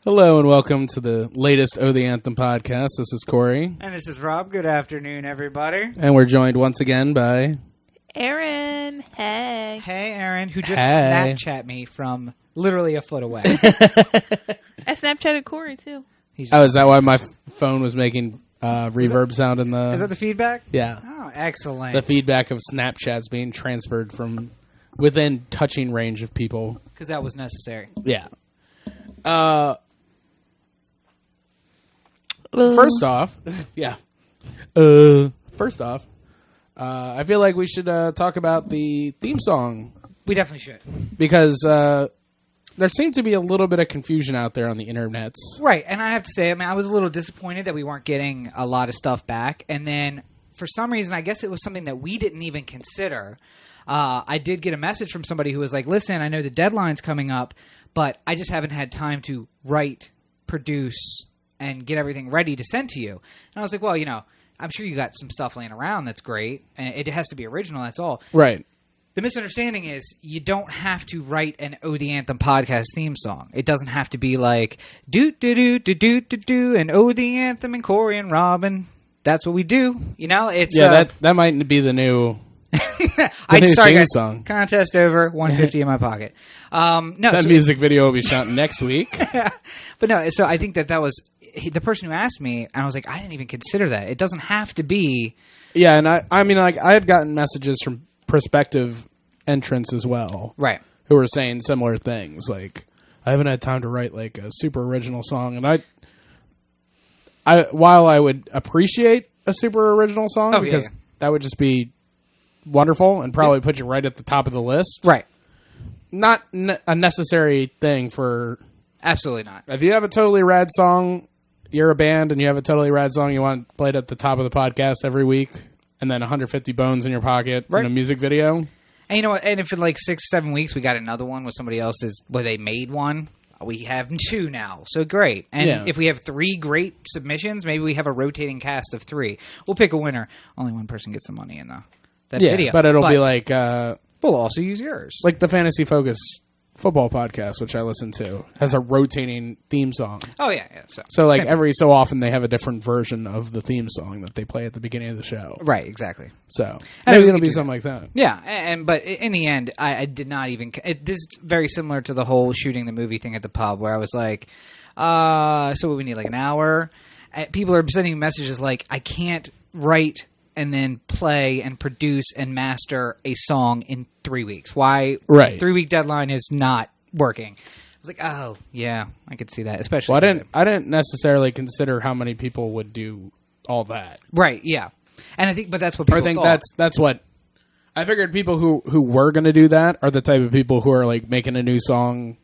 Hello and welcome to the latest Oh the Anthem podcast. This is Cory. And this is Rob. Good afternoon, everybody. And we're joined once again by... Erin. Hey. Hey, Erin, who just Snapchat me from literally a foot away. I Snapchatted Cory, too. Oh, is that why my phone was making reverb sound in the... Is that the feedback? Yeah. Oh, excellent. The feedback of Snapchats being transferred from within touching range of people. Because that was necessary. Yeah. First off, I feel like we should talk about the theme song. We definitely should. Because there seemed to be a little bit of confusion out there on the internets. Right, and I have to say, I was a little disappointed that we weren't getting a lot of stuff back. And then, for some reason, I guess it was something that we didn't even consider. I did get a message from somebody who was like, listen, I know the deadline's coming up, but I just haven't had time to write, produce, and get everything ready to send to you. And I was like, well, I'm sure you got some stuff laying around that's great, and it has to be original, that's all. Right. The misunderstanding is you don't have to write an Oh the Anthem podcast theme song. It doesn't have to be like, do-do-do-do-do-do-do, and Oh the Anthem and Cory and Robin. That's what we do. It's... Yeah, that might be the new... Sorry, guys. Song. Contest over. $150 in my pocket. Music video will be shot next week. But no, so I think that was the person who asked me, and I was like, I didn't even consider that. It doesn't have to be. Yeah, and I had gotten messages from prospective entrants as well, right? Who were saying similar things, like I haven't had time to write like a super original song, and while I would appreciate a super original song because that would just be wonderful and probably put you right at the top of the list. Right. Not a necessary thing for... Absolutely not. If you have a totally rad song, you're a band, and you have a totally rad song, you want it played at the top of the podcast every week, and then 150 bones in your pocket in a music video. And you know what? And if in like 6-7 weeks we got another one with somebody else's, where they made one, we have 2 now. So great. And if we have 3 great submissions, maybe we have a rotating cast of 3. We'll pick a winner. Only one person gets the money in that video. But it'll be like... we'll also use yours. Like the Fantasy Focus football podcast, which I listen to, has a rotating theme song. Oh, yeah. So like every so often they have a different version of the theme song that they play at the beginning of the show. Right, exactly. So maybe it'll be something like that. Yeah, but in the end, I did not even... this is very similar to the whole shooting the movie thing at the pub, where I was like, so we need like an hour? People are sending messages like, I can't write... and then play and produce and master a song in 3 weeks. Why? Right. 3-week deadline is not working. I was like, oh, yeah, I could see that, especially. Well, I didn't necessarily consider how many people would do all that. Right, yeah. And I think, but that's what people thought. That's what, I figured people who were going to do that are the type of people who are like making a new song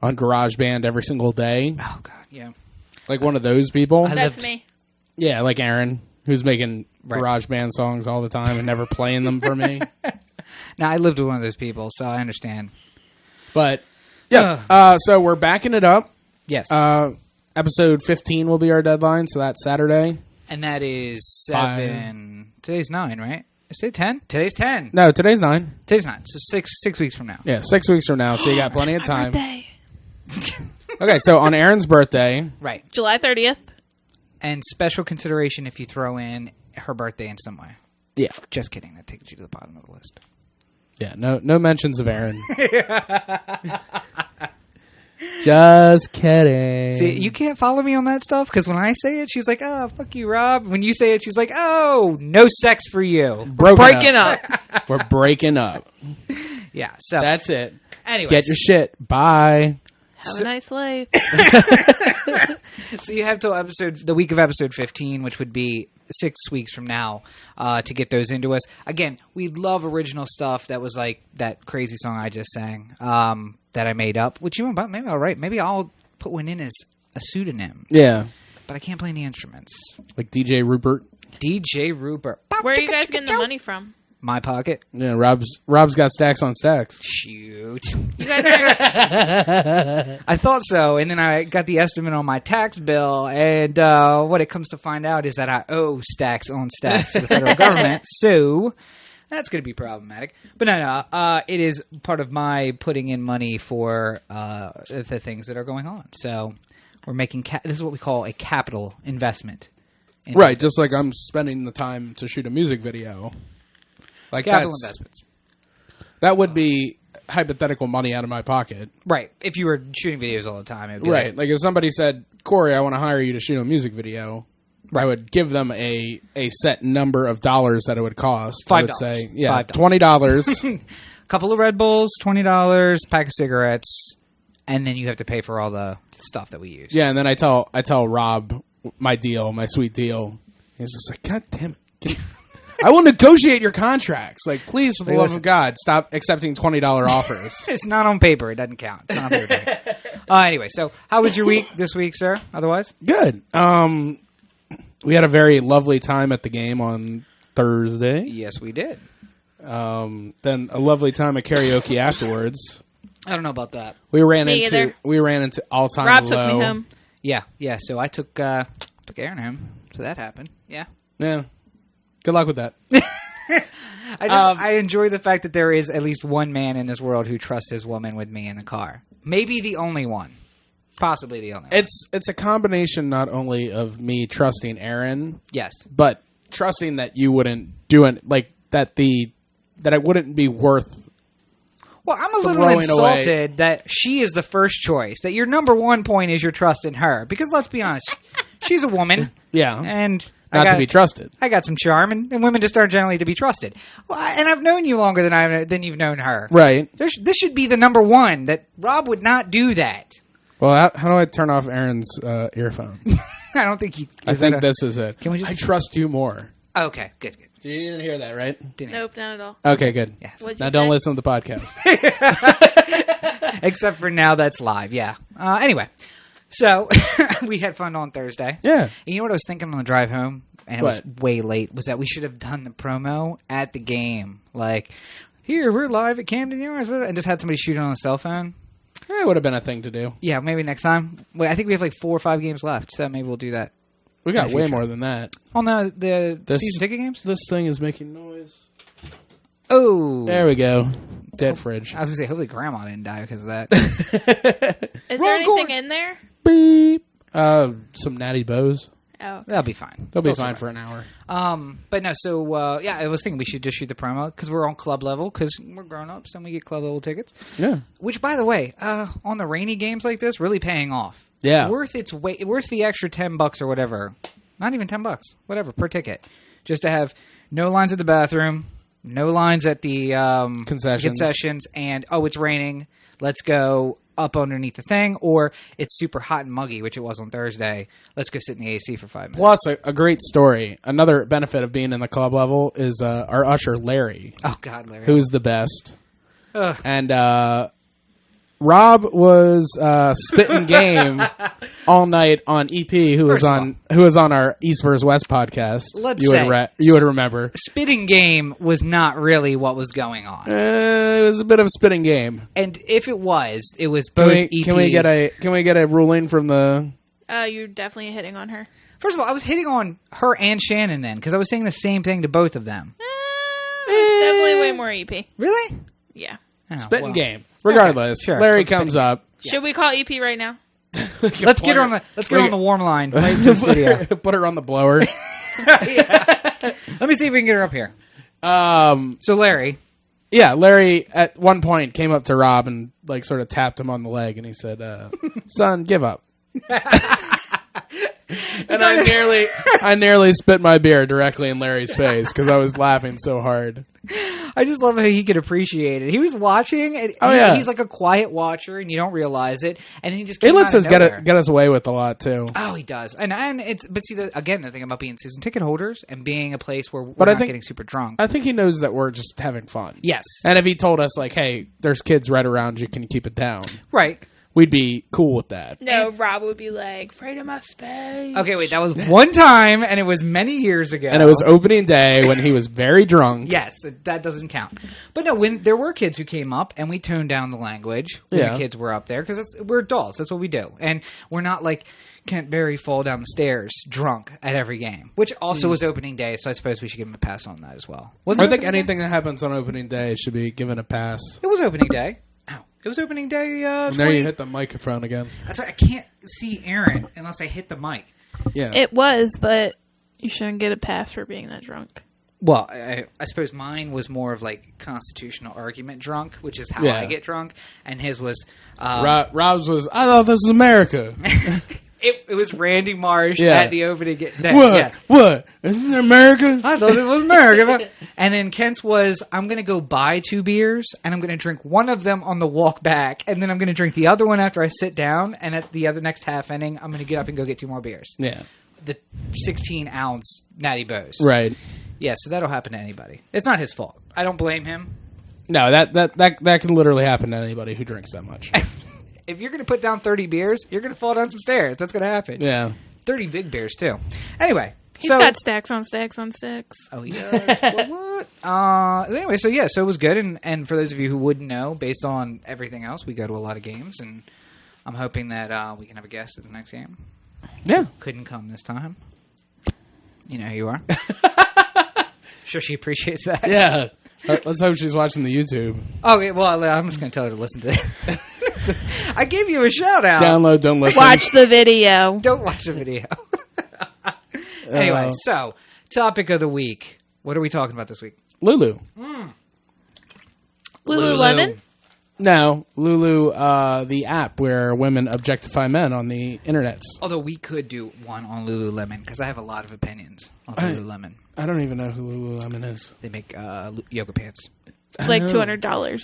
on GarageBand every single day. Oh, God, yeah. Like one of those people. That's me. Yeah, like Erin, who's making GarageBand songs all the time and never playing them for me. Now, I lived with one of those people, so I understand. But, yeah. So we're backing it up. Yes. Episode 15 will be our deadline, so that's Saturday. And that is 7... Today's 9, right? Is it 10? Today's 10. No, today's 9. Today's 9. So 6 weeks from now. Yeah, 6 weeks from now, so you got plenty of time. Birthday. Okay, so on Erin's birthday. Right. July 30th. And special consideration if you throw in her birthday in some way. Yeah. Just kidding. That takes you to the bottom of the list. Yeah, no mentions of Erin. Just kidding. See, you can't follow me on that stuff because when I say it, she's like, oh, fuck you, Rob. When you say it, she's like, oh, no sex for you. Breaking up. We're breaking up. Yeah, so. That's it. Anyways. Get your shit. Bye. Have a nice life. So you have till the week of episode 15, which would be 6 weeks from now, to get those into us. Again, we love original stuff that was like that crazy song I just sang that I made up. Which maybe I'll write. Maybe I'll put one in as a pseudonym. Yeah. But I can't play any instruments. Like DJ Rupert. DJ Rupert. Where are you guys getting the money from? My pocket. Yeah, Rob's got stacks on stacks. Shoot. You guys are... I thought so, and then I got the estimate on my tax bill, and what it comes to find out is that I owe stacks on stacks to the federal government, so that's going to be problematic. But no, it is part of my putting in money for the things that are going on. So We're making this is what we call a capital investment. Right, just like I'm spending the time to shoot a music video. Like Capital investments. That would be hypothetical money out of my pocket. Right. If you were shooting videos all the time. It would be Right. Like if somebody said, Cory, I want to hire you to shoot a music video, I would give them a set number of dollars that it would cost. $5. I would say, yeah, $5. $20. Couple of Red Bulls, $20, pack of cigarettes, and then you have to pay for all the stuff that we use. Yeah, and then I tell Rob my deal, my sweet deal. He's just like, God damn it. I will negotiate your contracts. Like, please, for the love of God, stop accepting $20 offers. It's not on paper. It doesn't count. It's not on paper. Anyway, so how was your week this week, sir? Otherwise? Good. We had a very lovely time at the game on Thursday. Yes, we did. Then a lovely time at karaoke afterwards. I don't know about that. We ran into all time Rob low. took me home. Yeah. So I took Erin home. So that happened. Yeah. Good luck with that. I enjoy the fact that there is at least one man in this world who trusts his woman with me in the car. Maybe the only one. Possibly the only one. It's a combination not only of me trusting Erin, Yes. but trusting that you wouldn't do it, like that it wouldn't be worth. Well, I'm a little throwing insulted that she is the first choice. That your number one point is your trust in her. Because let's be honest, she's a woman. Yeah. And Not to be trusted. I got some charm, and women just aren't generally to be trusted. Well, and I've known you longer than you've known her. Right. This should be the number one. That Rob would not do that. Well, how do I turn off Erin's earphone? I don't think he. I think this is it. Can we just? I trust you more. Okay, good. You didn't hear that, right? Nope, not at all. Okay, good. Yes. Now don't listen to the podcast. Except for now that's live, yeah. Anyway, so we had fun on Thursday. Yeah. And you know what I was thinking on the drive home? And it was What? way late. Was that we should have done the promo at the game. Like, here, we're live at Camden Yards. And just had somebody shoot it on a cell phone. It would have been a thing to do. Yeah, maybe next time. Wait, I think we have like 4 or 5 games left, so maybe we'll do that. We got way future. more than that. Oh, no, the season ticket games? This thing is making noise. Oh. There we go. Dead fridge. I was going to say, hopefully Grandma didn't die because of that. Is there anything in there? Beep. Some Natty Bows. Oh. That'll be fine. They'll be fine for an hour. But no, so, yeah, I was thinking we should just shoot the promo because we're on club level because we're grown-ups and we get club level tickets. Yeah. Which, by the way, on the rainy games like this, really paying off. Yeah. Worth the extra $10 or whatever. Not even $10, whatever, per ticket. Just to have no lines at the bathroom, no lines at the concessions, and, it's raining, let's go up underneath the thing, or it's super hot and muggy, which it was on Thursday. Let's go sit in the AC for 5 minutes. Plus, a great story. Another benefit of being in the club level is our usher, Larry. Oh, God, Larry. Who's the best. Ugh. And Rob was spitting game all night on EP, who was on our East vs. West podcast. You would remember. Spitting game was not really what was going on. It was a bit of a spitting game. And if it was both EP. Can we get a ruling from the? You're definitely hitting on her. First of all, I was hitting on her and Shannon then because I was saying the same thing to both of them. It's definitely way more EP. Really? Yeah. Oh, Spitting game. Regardless, okay, sure. Larry comes up. Should we call EP right now? Let's get her on the warm line right to the studio. Put her on the blower. Yeah. Let me see if we can get her up here. So Larry. Yeah, Larry at one point came up to Rob and like sort of tapped him on the leg and he said, "Son, give up." And I nearly spit my beer directly in Larry's face because I was laughing so hard. I just love how he could appreciate it. He was watching, and he's like a quiet watcher, and you don't realize it. And he just lets us get us away with a lot too. Oh, he does, and it's again the thing about being season ticket holders and being a place where we're not getting super drunk. I think he knows that we're just having fun. Yes, and if he told us like, "Hey, there's kids right around you, can you keep it down?" Right. We'd be cool with that. No, Rob would be like, afraid of my space. Okay, wait, that was one time, and it was many years ago. And it was opening day when he was very drunk. Yes, that doesn't count. But no, when there were kids who came up, and we toned down the language when the kids were up there, because we're adults, that's what we do. And we're not like Kent Berry fall down the stairs drunk at every game, which also was opening day, so I suppose we should give him a pass on that as well. I think anything that happens on opening day should be given a pass. It was opening day. It was opening day. And there you hit the microphone again. That's right. I can't see Erin unless I hit the mic. Yeah. It was, but you shouldn't get a pass for being that drunk. Well, I suppose mine was more of like constitutional argument drunk, which is how I get drunk, and his was Rob's was, I thought this was America. It was Randy Marsh at the opening day. What? Yeah. What? Isn't it America? I thought it was America. And then Kent's was, I'm going to go buy 2 beers, and I'm going to drink one of them on the walk back, and then I'm going to drink the other one after I sit down, and at the other next half inning, I'm going to get up and go get 2 more beers. Yeah. The 16-ounce Natty Bows. Right. Yeah, so that'll happen to anybody. It's not his fault. I don't blame him. No, that can literally happen to anybody who drinks that much. If you're going to put down 30 beers, you're going to fall down some stairs. That's going to happen. Yeah. 30 big beers, too. Anyway. He's got stacks on stacks on stacks. Oh, he does? What? Anyway, so it was good. And for those of you who wouldn't know, based on everything else, we go to a lot of games. And I'm hoping that we can have a guest at the next game. Yeah. Couldn't come this time. You know who you are. Sure she appreciates that. Yeah. Let's hope she's watching the YouTube. Okay, well, I'm just going to tell her to listen to it. I gave you a shout out. Download, don't listen. Watch the video. Don't watch the video. Anyway, so topic of the week. What are we talking about this week? Lulu. Lululemon? No, Lulu, the app where women objectify men on the internets. Although we could do one on Lululemon because I have a lot of opinions on Lululemon. I don't even know who Lululemon is. They make yoga pants. Like $200.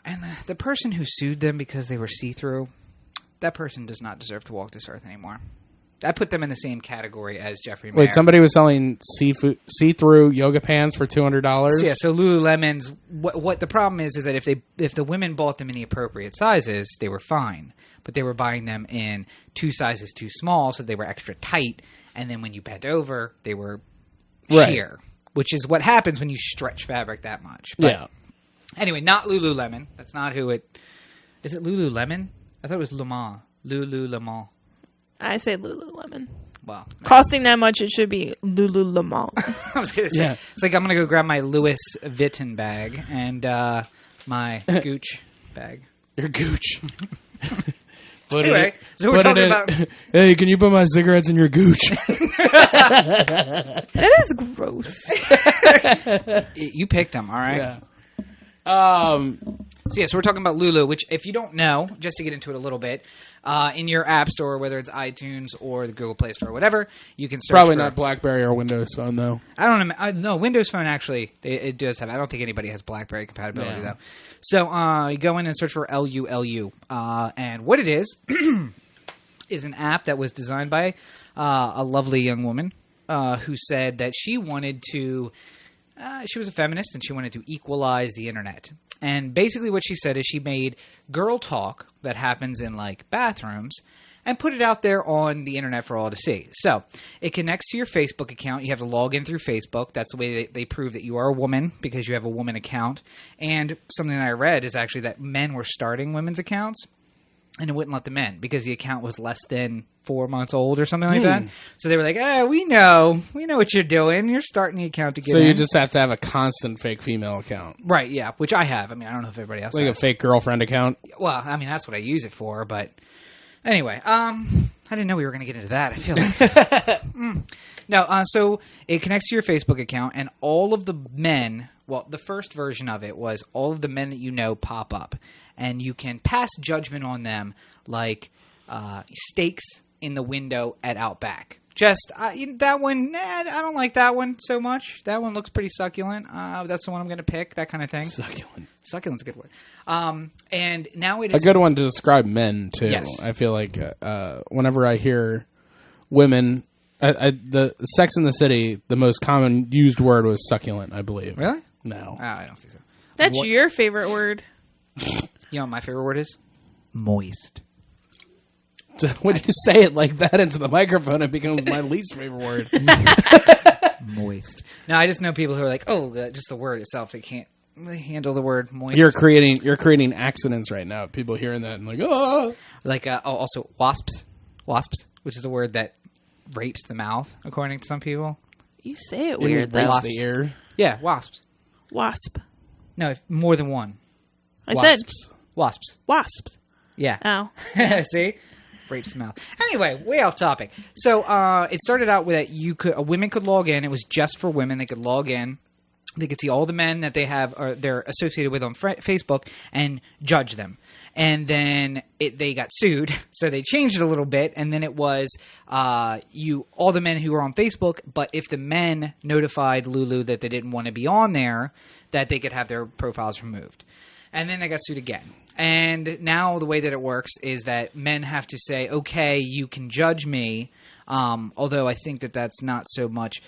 And the person who sued them because they were see-through, that person does not deserve to walk this earth anymore. I put them in the same category as Jeffrey Mayer. Wait, somebody was selling see-through yoga pants for $200? So, yeah, so Lululemon's... What the problem is that if the women bought them in the appropriate sizes, they were fine. But they were buying them in 2 sizes too small, so they were extra tight. And then when you bent over, they were sheer. Which is what happens when you stretch fabric that much. But yeah. Anyway, not Lululemon. That's not who it... Is it Lululemon? I thought it was Lemon. Lululemon. I say Lululemon. Well, costing that much, it should be Lululemon. I was going to say, It's like I'm going to go grab my Louis Vuitton bag and my Gooch bag. Your Gooch. Anyway, so we're talking about... Hey, can you put my cigarettes in your Gooch? That is gross. You picked them, all right? Yeah. So we're talking about Lulu, which if you don't know, just to get into it a little bit, in your app store, whether it's iTunes or the Google Play Store or whatever, you can search Probably for... not BlackBerry or Windows Phone, though. I don't know. No, Windows Phone actually, it does have... I don't think anybody has BlackBerry compatibility, though. So you go in and search for LULU. And what it is an app that was designed by a lovely young woman who said that she wanted to... she was a feminist and she wanted to equalize the internet. And basically what she said is she made girl talk that happens in like bathrooms and put it out there on the internet for all to see. So it connects to your Facebook account. You have to log in through Facebook. That's the way they prove that you are a woman because you have a woman account. And something that I read is actually that men were starting women's accounts and it wouldn't let them in because the account was less than 4 months old or something like that. So they were like, we know what you're doing. You're starting the account to get in. So you just have to have a constant fake female account. Right, yeah, which I have. I mean, I don't know if everybody else like has. A fake girlfriend account? Well, I mean, that's what I use it for, but anyway, I didn't know we were going to get into that. I feel like... No, so it connects to your Facebook account, and all of the men... Well, the first version of it was all of the men that you know pop up, and you can pass judgment on them like steaks in the window at Outback. Just that one, I don't like that one so much. That one looks pretty succulent. That's the one I'm going to pick, that kind of thing. Succulent. Succulent's a good word. And now it is... A good one to describe men, too. Yes. I feel like whenever I hear women... the Sex in the City, the most common used word was succulent, I believe. Really? No. I don't think so. That's your favorite word. You know what my favorite word is? Moist. When you say it like that into the microphone, it becomes my least favorite word. Moist. No, I just know people who are like, just the word itself, they can't handle the word moist. You're creating accidents right now. People hearing that and like, oh. Like, also wasps. Wasps, which is a word that rapes the mouth, according to some people. You say it weird, though. Rapes the ear. Yeah, wasps. Wasp. No, more than one. I said Wasps. Yeah. Oh. See? Rapes the mouth. Anyway, way off topic. So it started out with that women could log in. It was just for women. They could log in. They could see all the men that they have or they're associated with on Facebook and judge them. And then they got sued, so they changed it a little bit. And then it was all the men who were on Facebook, but if the men notified Lulu that they didn't want to be on there, that they could have their profiles removed. And then they got sued again. And now the way that it works is that men have to say, okay, you can judge me, although I think that that's not so much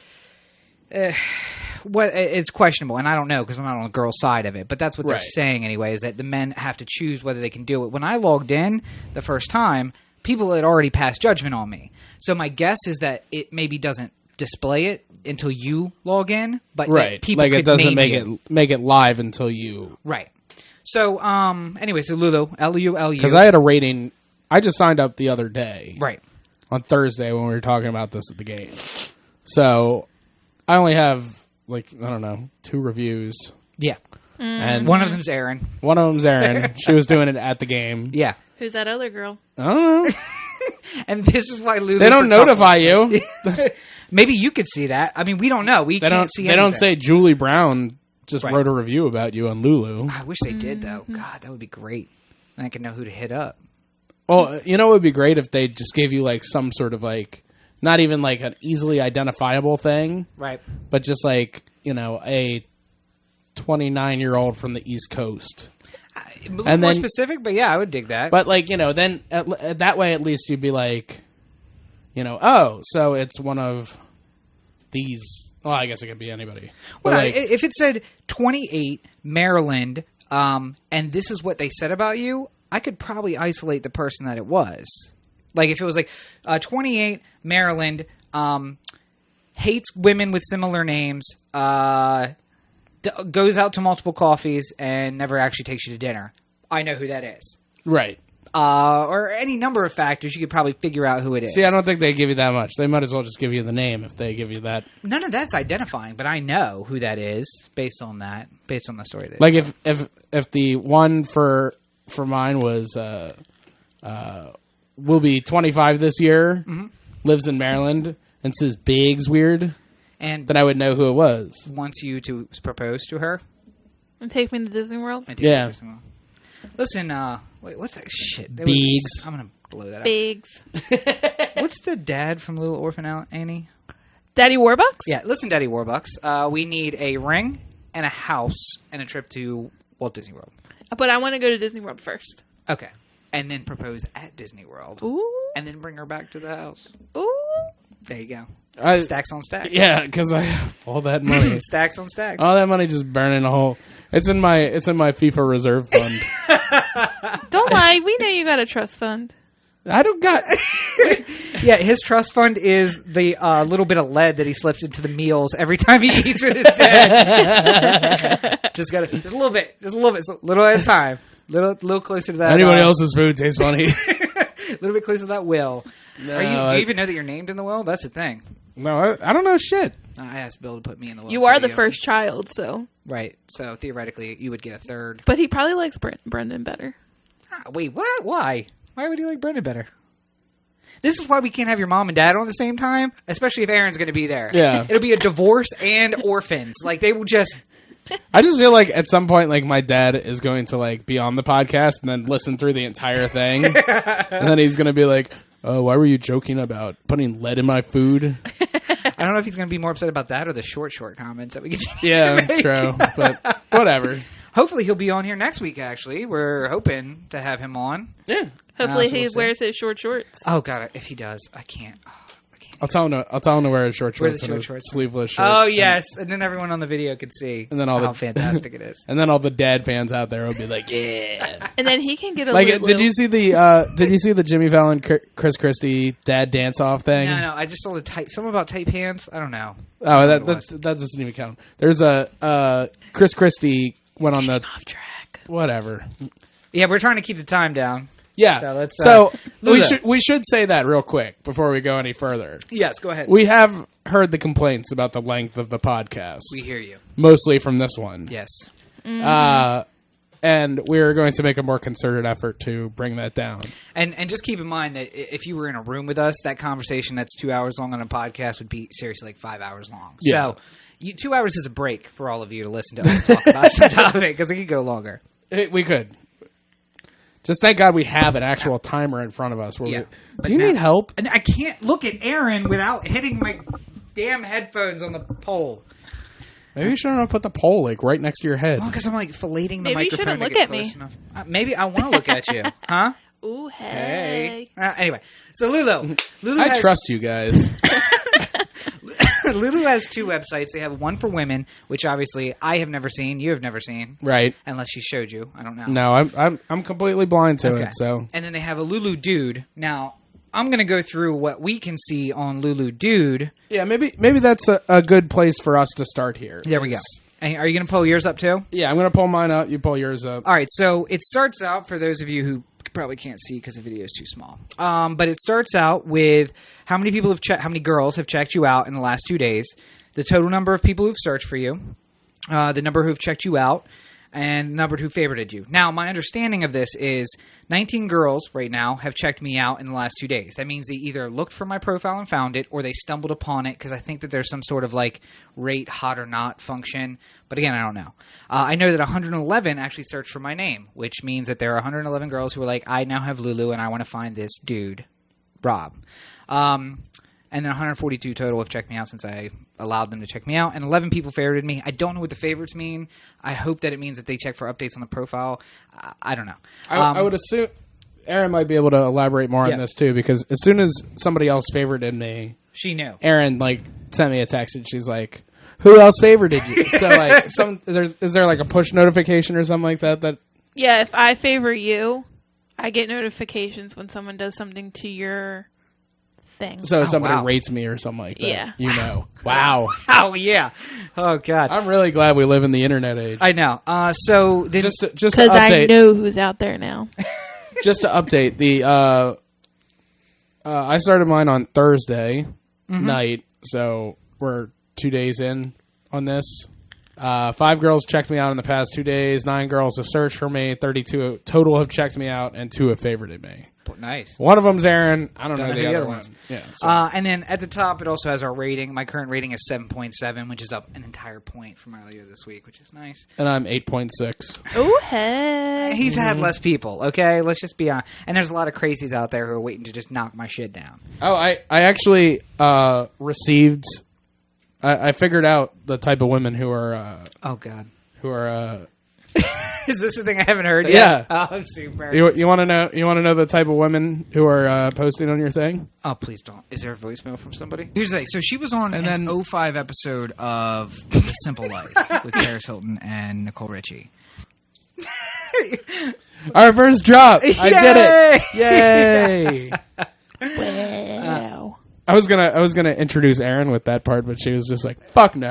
it's questionable, and I don't know because I'm not on the girl side of it, but that's what they're saying anyway, is that the men have to choose whether they can do it. When I logged in the first time, people had already passed judgment on me. So my guess is that it maybe doesn't display it until you log in, but people like could it doesn't make it live until you. Right. So anyway, so Lulu, Lulu. Because I had a rating. I just signed up the other day. Right. On Thursday when we were talking about this at the game. So I only have, I don't know, 2 reviews. Yeah. And one of them's Erin. She was doing it at the game. Yeah. Who's that other girl? I don't know. And this is why Lulu... They don't notify you. Maybe you could see that. I mean, we don't know. We can't see anything. They don't say Julie Brown just wrote a review about you on Lulu. I wish they did, though. God, that would be great. And I could know who to hit up. Well, it would be great if they just gave you, some sort of, not even, an easily identifiable thing. Right. But just, a 29-year-old from the East Coast. A little more specific, but yeah, I would dig that. But, then that way at least you'd be oh, so it's one of these. Well, I guess it could be anybody. Well, if it said 28, Maryland, and this is what they said about you, I could probably isolate the person that it was. If it was 28, Maryland, hates women with similar names, goes out to multiple coffees, and never actually takes you to dinner. I know who that is. Right. Or any number of factors, you could probably figure out who it is. See, I don't think they give you that much. They might as well just give you the name if they give you that. None of that's identifying, but I know who that is based on the story. If the one for mine was will be 25 this year, lives in Maryland, and says Big's weird, and then I would know who it was. Wants you to propose to her and take me to Disney World. Yeah. Listen, wait, what's that shit? Biggs. I'm gonna blow that Biggs. up. What's the dad from Little Orphan Annie? Daddy Warbucks? Yeah, listen, Daddy Warbucks. We need a ring and a house and a trip to Walt Disney World. But I want to go to Disney World first. Okay. And then propose at Disney World. Ooh. And then bring her back to the house. Ooh. There you go. Stacks on stacks. Yeah, because I have all that money. Stacks on stacks. All that money just burning a hole. It's in my FIFA reserve fund. Don't lie. We know you got a trust fund. I don't got... Yeah, his trust fund is the little bit of lead that he slips into the meals every time he eats with his dad. just a little bit, a little at a time, little closer to that. Anybody else's food tastes funny. A little bit closer to that will. No, do you even know that you're named in the will? That's the thing. No, I don't know shit. I asked Bill to put me in the will. You are the first child, so right. So theoretically, you would get a third. But he probably likes Brendan better. Wait, what? Why? Why would he like Brendan better? This is why we can't have your mom and dad on at the same time, especially if Erin's going to be there. Yeah. It'll be a divorce and orphans. They will just... I just feel like at some point, my dad is going to, be on the podcast and then listen through the entire thing. And then he's going to be like, oh, why were you joking about putting lead in my food? I don't know if he's going to be more upset about that or the short comments that we get to make. True. But whatever. Hopefully he'll be on here next week, actually. We're hoping to have him on. Yeah. Hopefully he wears his short shorts. Oh, God. If he does, I can't. I'll tell him to wear his short shorts and his sleeveless shirt. Oh, yes. And then everyone on the video could see how fantastic it is. And then all the dad fans out there will be like, yeah. And then he can get a did you see the Jimmy Fallon, Chris Christie dad dance-off thing? No. I just saw something about tight pants. I don't know. Oh, that doesn't even count. There's a Chris Christie went on the... off track. Whatever. Yeah, we're trying to keep the time down. Yeah. We should say that real quick before we go any further. Yes, go ahead. We have heard the complaints about the length of the podcast. We hear you. Mostly from this one. Yes. And we're going to make a more concerted effort to bring that down. And just keep in mind that if you were in a room with us, that conversation that's 2 hours long on a podcast would be seriously like 5 hours long. Yeah. So 2 hours is a break for all of you to listen to us talk about some topic because it could go longer. We could. Just thank God we have an actual timer in front of us. Do you need help? And I can't look at Erin without hitting my damn headphones on the pole. Maybe you shouldn't put the pole like right next to your head. Well, because I'm like filleting the Maybe you microphone shouldn't to look get at close me. enough. Maybe I want to look at you, huh? Ooh, hey. Anyway, so Lulu I has, trust you guys. Lulu has 2 websites. They have one for women, which obviously I have never seen. You have never seen, Right. unless she showed you. I don't know. No, I'm completely blind to it. So And then they have a Lulu Dude. Now, I'm going to go through what we can see on Lulu Dude. yeah, maybe that's a good place for us to start here. There we go. And are you going to pull yours up too? Yeah, I'm going to pull mine up. You pull yours up. All right, so it starts out, for those of you who probably can't see because the video is too small, but it starts out with how many people how many girls have checked you out in the last 2 days, the total number of people who've searched for you, the number who've checked you out, and the number who favorited you. Now, my understanding of this is 19 girls right now have checked me out in the last 2 days. That means they either looked for my profile and found it, or they stumbled upon it, because I think that there's some sort of like rate hot or not function. But again, I don't know. I know that 111 actually searched for my name, which means that there are 111 girls who are like, I now have Lulu and I want to find this dude, Rob. And then 142 total have checked me out since I allowed them to check me out. And 11 people favorited me. I don't know what the favorites mean. I hope that it means that they check for updates on the profile. I don't know. I would assume Erin might be able to elaborate more on this too, because as soon as somebody else favorited me, she knew. Erin sent me a text and she's like, "Who else favorited you?" So like, is there like a push notification or something like that? Yeah, if I favor you, I get notifications when someone does something to your thing. So if somebody rates me or something like that. Yeah. You know. Wow. Oh, yeah. Oh, God. I'm really glad we live in the internet age. I know. So then, just to because update, I know who's out there now. just to update the I started mine on Thursday night, so we're 2 days in on this. 5 girls checked me out in the past 2 days. 9 girls have searched for me. 32 total have checked me out, and 2 have favorited me. nice. One of them's Erin. I don't know the other ones. Yeah. So. And then at the top, it also has our rating. My current rating is 7.7, which is up an entire point from earlier this week, which is nice. And I'm 8.6. Oh, hey. He's had less people, okay? Let's just be honest. And there's a lot of crazies out there who are waiting to just knock my shit down. Oh, I actually received... I figured out the type of women who are... oh, God. Who are... Is this the thing I haven't heard yet? Yeah. Oh, super. You want to know? You want to know the type of women who are posting on your thing? Oh, please don't. Is there a voicemail from somebody? Here's the thing. So she was on an 05 episode of The Simple Life with Paris Hilton and Nicole Richie. Our first drop. I did it. Yay! Wow. I was gonna introduce Erin with that part, but she was just like, "Fuck no,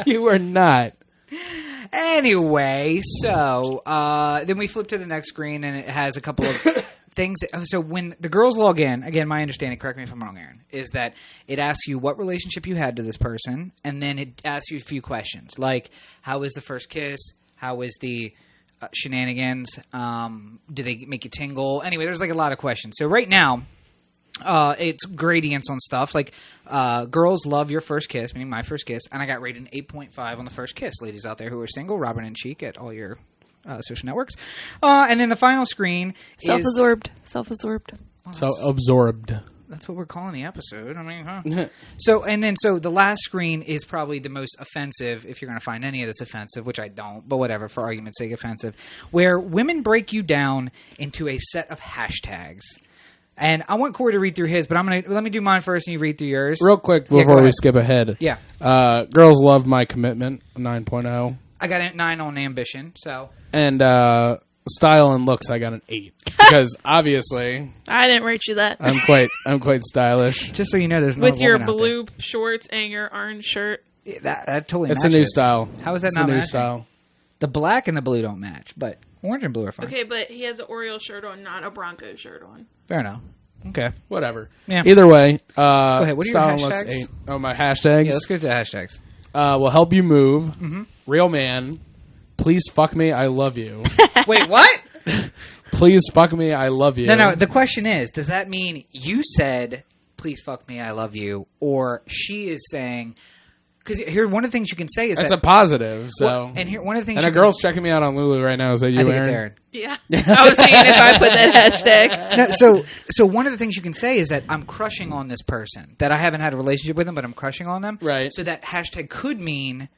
you are not." Anyway, so then we flip to the next screen, and it has a couple of things. So when the girls log in, again, my understanding, correct me if I'm wrong, Erin, is that it asks you what relationship you had to this person, and then it asks you a few questions, like how was the first kiss, how was the shenanigans, did they make you tingle? Anyway, there's like a lot of questions. So right now, it's gradients on stuff like girls love your first kiss, meaning my first kiss, and I got rated an 8.5 on the first kiss. Ladies out there who are single, Robin and Cheek at all your social networks. And then the final screen Self-absorbed. is... Self-absorbed. Absorbed. That's what we're calling the episode. I mean, huh? So the last screen is probably the most offensive, if you're going to find any of this offensive, which I don't, but whatever, for argument's sake, offensive, where women break you down into a set of hashtags. And I want Cory to read through his, but let me do mine first and you read through yours. Real quick before we skip ahead. Yeah. Girls love my commitment, 9.0. I got a 9 on ambition, so. And style and looks, I got an 8 because obviously I didn't rate you that. I'm quite stylish. Just so you know, there's no with your woman out blue shorts and your orange shirt. there. That totally. It's matches. a new style. How is that it's not a new matching? style? The black and the blue don't match, but orange and blue are fine. Okay, but he has an Oreo shirt on, not a Broncos shirt on. Fair enough. Okay. Whatever. Yeah. Either way, go ahead. What are your style and looks hashtags? 8. Oh, my hashtags. Yeah, let's go to the hashtags. Will help you move. Mm-hmm. Real man. please fuck me, I love you. Wait, what? Please fuck me, I love you. No. The question is, does that mean you said, please fuck me, I love you, or she is saying? Because here, one of the things you can say is it's that a positive. So, well, and here, one of the things, and a girl's checking me out on Lulu right now. Is that you, I think Erin? it's Erin. Yeah. I was seeing if I put that hashtag. No, so one of the things you can say is that I'm crushing on this person, that I haven't had a relationship with them, but I'm crushing on them. Right. So that hashtag could mean.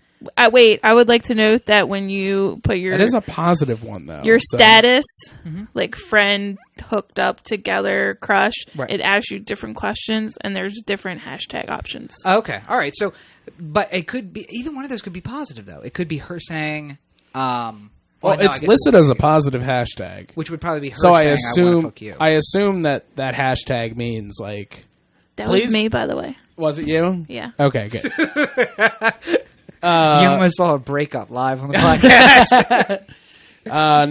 Wait, I would like to note that when you put your... It is a positive one, though. Your status, like friend, hooked up, together, crush, right. It asks you different questions, and there's different hashtag options. Okay. All right. So, but it could be... Either one of those could be positive, though. It could be her saying... it's listed as a positive hashtag. Which would probably be her so saying, I want to fuck you. I assume that hashtag means, like... That please? was me, by the way. Was it you? Yeah. Okay, good. You almost saw a breakup live on the podcast.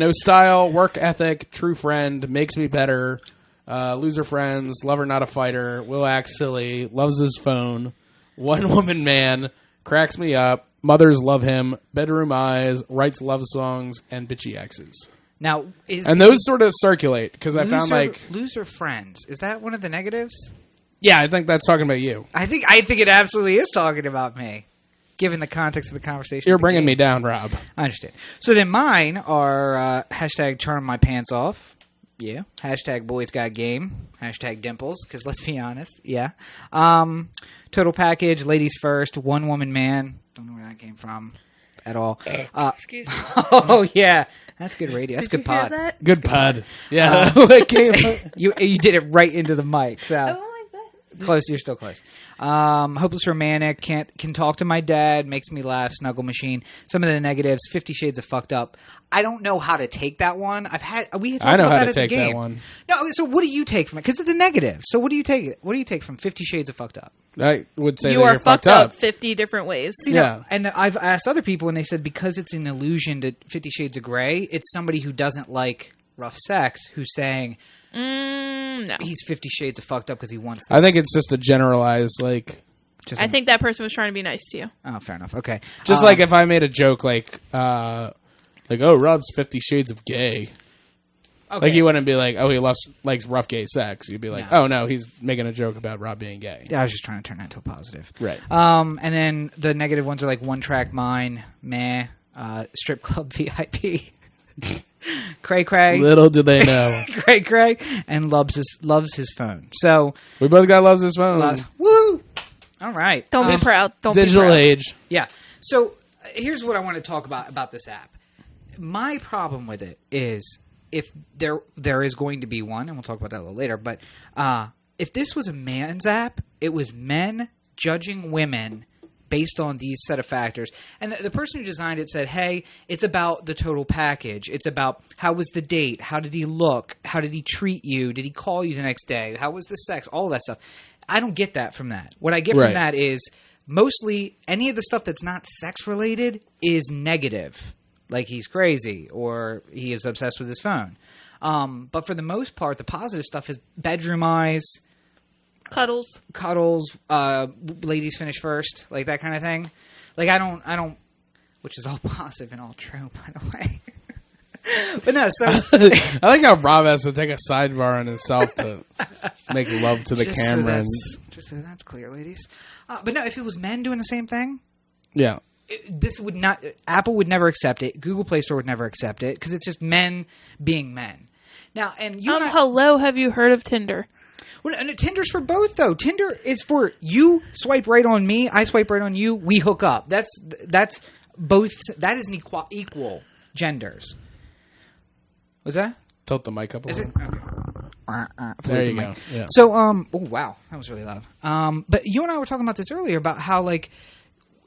No style, work ethic, true friend, makes me better, loser friends, lover not a fighter, will act silly, loves his phone, one woman man, cracks me up, mothers love him, bedroom eyes, writes love songs, and bitchy exes. Now, those sort of circulate because I found like loser friends. Is that one of the negatives? Yeah, I think that's talking about you. I think it absolutely is talking about me. Given the context of the conversation. You're bringing me down, Rob. I understand. So then mine are hashtag charm my pants off. Yeah. Hashtag boys got game. Hashtag dimples. Because let's be honest. Yeah. Total package. Ladies first. One woman man. Don't know where that came from at all. Excuse me. Oh, yeah. That's good radio. That's good pod. That? Good pod. Yeah. You did it right into the mic. So. I don't like that. Close. You're still close. Hopeless romantic. Can talk to my dad. Makes me laugh. Snuggle machine. Some of the negatives. 50 Shades of fucked up. I don't know how to take that one. I know how to take that one. No. So what do you take from it? Because it's a negative. So what do you take? What do you take from 50 Shades of fucked up? I would say you are fucked up 50 different ways. See, yeah. And I've asked other people, and they said because it's an allusion to 50 Shades of Grey, it's somebody who doesn't like rough sex who's saying. No. He's 50 Shades of fucked up because he wants this. I think it's just a generalized, like... I think that person was trying to be nice to you. Oh, fair enough. Okay. Just like if I made a joke like, oh, Rob's 50 Shades of gay. Okay. Like, you wouldn't be like, oh, he likes rough gay sex. You'd be like, oh, no, he's making a joke about Rob being gay. Yeah, I was just trying to turn that into a positive. Right. And then the negative ones are like one track mine, meh, strip club VIP. Cray. Little do they know. Cray, and loves his phone. So we both got loves his phone. Woo! All right. Don't be proud. Don't digital be proud. age. Yeah. So here's what I want to talk about this app. My problem with it is if there is going to be one, and we'll talk about that a little later. But if this was a man's app, it was men judging women based on these set of factors. And the person who designed it said, hey, it's about the total package. It's about how was the date? How did he look? How did he treat you? Did he call you the next day? How was the sex? All that stuff. I don't get that from that. What I get from that is mostly any of the stuff that's not sex related is negative. Like he's crazy or he is obsessed with his phone. But for the most part, the positive stuff is bedroom eyes, cuddles, ladies finish first, like that kind of thing. Like I don't, which is all positive and all true, by the way. But no, so I like how Rob has to take a sidebar on himself to make love to the camera. Just so that's clear, ladies. But no, if it was men doing the same thing, yeah, this would not. Apple would never accept it. Google Play Store would never accept it because it's just men being men. Now, and you, hello, have you heard of Tinder? Well, and Tinder's for both, though. Tinder is for you swipe right on me, I swipe right on you, we hook up. That's both. That is an equal genders. Was that? Tilt the mic up a little. Is it? Okay. There you go. Yeah. So, oh wow, that was really loud. But you and I were talking about this earlier about how like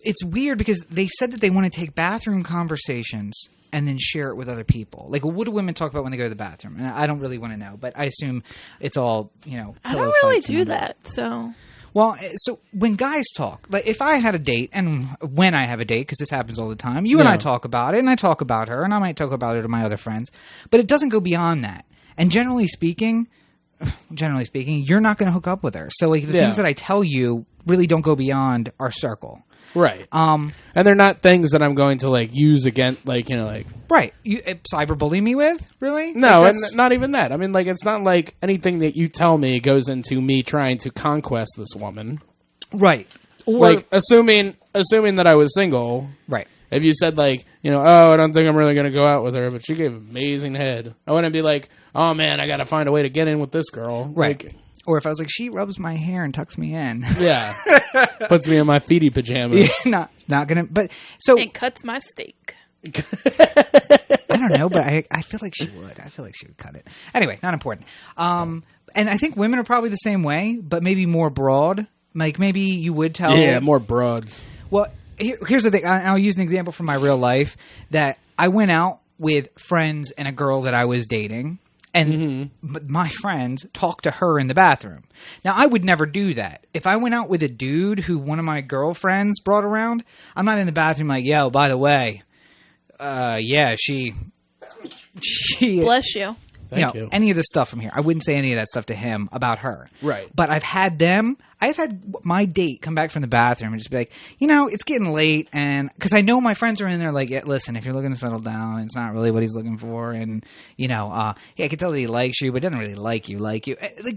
it's weird because they said that they want to take bathroom conversations and then share it with other people. Like, what do women talk about when they go to the bathroom? And I don't really want to know, but I assume it's all, I don't really do that, so. Well, so when guys talk, like if I had a date, and when I have a date, because this happens all the time, you and I talk about it, and I talk about her, and I might talk about her to my other friends, but it doesn't go beyond that. And generally speaking, you're not going to hook up with her. So like the things that I tell you really don't go beyond our circle. Right. And they're not things that I'm going to like use against, like, you know, like. Right. You cyberbully me with? Really? No, like, and not even that. I mean, like, it's not like anything that you tell me goes into me trying to conquest this woman. Right. Or, like, assuming that I was single. Right. If you said, like, you know, oh, I don't think I'm really going to go out with her, but she gave amazing head, I wouldn't be like, oh, man, I got to find a way to get in with this girl. Right. Like, or if I was like, she rubs my hair and tucks me in. Yeah. Puts me in my feety pajamas. Yeah, not going to. But so. And cuts my steak. I don't know, but I feel like she would. I feel like she would cut it. Anyway, not important. And I think women are probably the same way, but maybe more broad. Like, maybe you would tell. Yeah, more broads. Well, here's the thing. I'll use an example from my real life that I went out with friends and a girl that I was dating, and my friends talked to her in the bathroom. Now, I would never do that. If I went out with a dude who one of my girlfriends brought around, I'm not in the bathroom like, yo, by the way, yeah, she bless you. Thank you. Any of the stuff from here. I wouldn't say any of that stuff to him about her. Right. But I've had my date come back from the bathroom and just be like, you know, it's getting late. And because I know my friends are in there like, yeah, listen, if you're looking to settle down, it's not really what he's looking for. And, you know, yeah, I can tell that he likes you, but doesn't really like you. Like,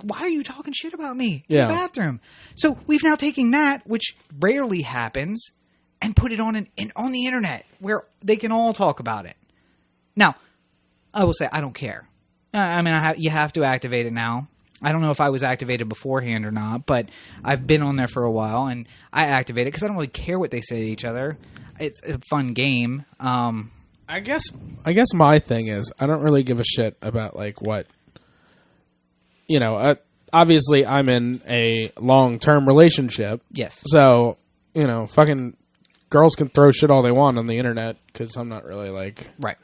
why are you talking shit about me in the bathroom? So we've now taken that, which rarely happens, and put it on on the internet where they can all talk about it. Now, I will say I don't care. I mean, you have to activate it now. I don't know if I was activated beforehand or not, but I've been on there for a while, and I activate it because I don't really care what they say to each other. It's a fun game. I guess my thing is I don't really give a shit about like what, you know. Obviously, I'm in a long-term relationship. Yes. So, you know, fucking girls can throw shit all they want on the internet because I'm not really like right.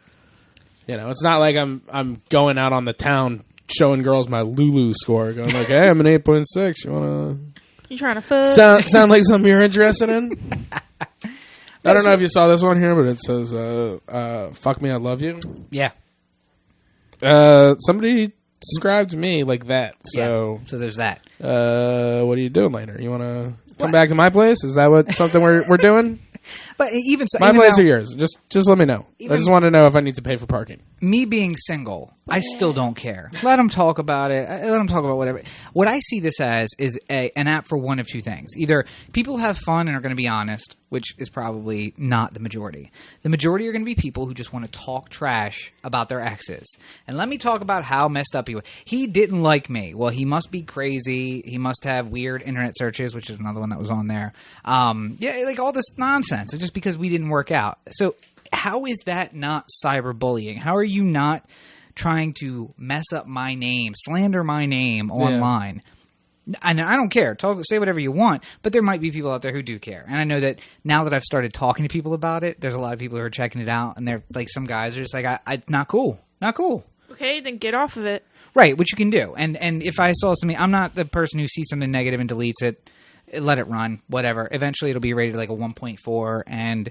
You know, it's not like I'm going out on the town showing girls my Lulu score, going like, "Hey, I'm an 8.6. You trying to fuck? Sound like something you're interested in?" I don't know if you saw this one here, but it says, "Fuck me, I love you." Yeah. Somebody subscribed to me like that, so yeah. So there's that. What are you doing later? You want to come back to my place? Is that something we're doing? But even so, my place or yours? Just let me know. I just want to know if I need to pay for parking. Me being single, I still don't care. Let them talk about it. Let them talk about whatever. What I see this as is an app for one of two things. Either people have fun and are going to be honest, which is probably not the majority. The majority are going to be people who just want to talk trash about their exes. And let me talk about how messed up he was. He didn't like me. Well, he must be crazy. He must have weird internet searches, which is another one that was on there. Yeah, like all this nonsense. It's just because we didn't work out. So how is that not cyberbullying? How are you not trying to mess up my name, slander my name online? And I don't care. Say whatever you want, but there might be people out there who do care. And I know that now that I've started talking to people about it, there's a lot of people who are checking it out, and they're like, some guys are just like, not cool. Not cool. Okay, then get off of it. Right, which you can do. And if I saw something, I'm not the person who sees something negative and deletes it. Let it run, whatever. Eventually it'll be rated like a 1.4, and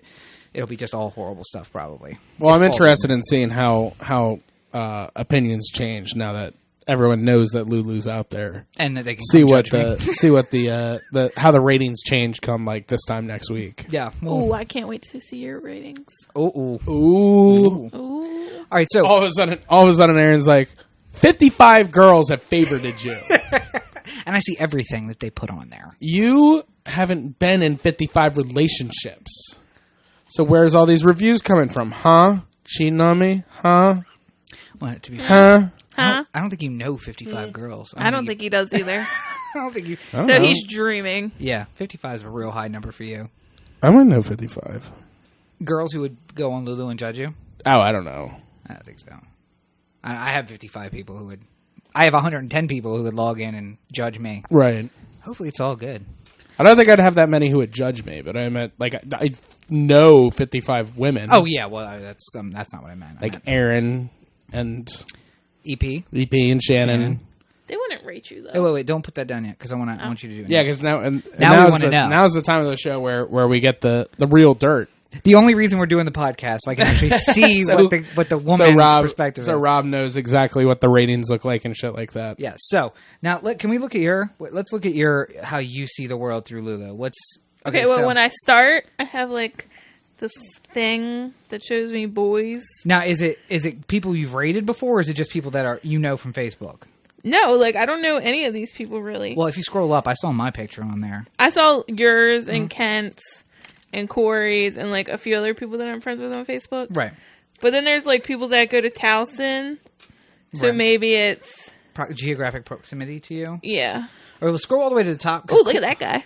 it'll be just all horrible stuff probably. Well, I'm interested in seeing how opinions change now that everyone knows that Lulu's out there, and that they can see what how the ratings change come like this time next week. Yeah. Ooh, I can't wait to see your ratings. Ooh. All right, so all of a sudden, Erin's like, 55 girls have favorited you. And I see everything that they put on there. You haven't been in 55 relationships. So where's all these reviews coming from? Huh? Cheating on me? Huh? Well, to be fair, I don't think you know 55 girls. I don't think he does either. I don't think you... So he's dreaming. Yeah, 55 is a real high number for you. I wouldn't know 55. Girls who would go on Lulu and judge you? Oh, I don't know. I don't think so. I have 55 people who would... I have 110 people who would log in and judge me. Right. Hopefully it's all good. I don't think I'd have that many who would judge me, but I meant, like, I know 55 women. Oh, yeah, well, that's not what I meant. Like Erin and... EP and Shannon. They wouldn't rate you, though. Oh, wait, don't put that down yet, because I want you to do it. Yeah, because now we want to know. Now's the time of the show where we get the real dirt. The only reason we're doing the podcast, so I can actually see what the woman's perspective is. So Rob knows exactly what the ratings look like and shit like that. Yeah. So now, can we look at let's look at how you see the world through Lulu. Okay, well, when I start, I have like this thing that shows me boys. Now, is it people you've rated before, or is it just people that are from Facebook? No, like I don't know any of these people really. Well, if you scroll up, I saw my picture on there. I saw yours and Kent's and Cory's and like a few other people that I'm friends with on Facebook. Right. But then there's like people that go to Towson, so maybe it's geographic proximity to you. Yeah. Or we'll scroll all the way to the top. Oh, look at that guy.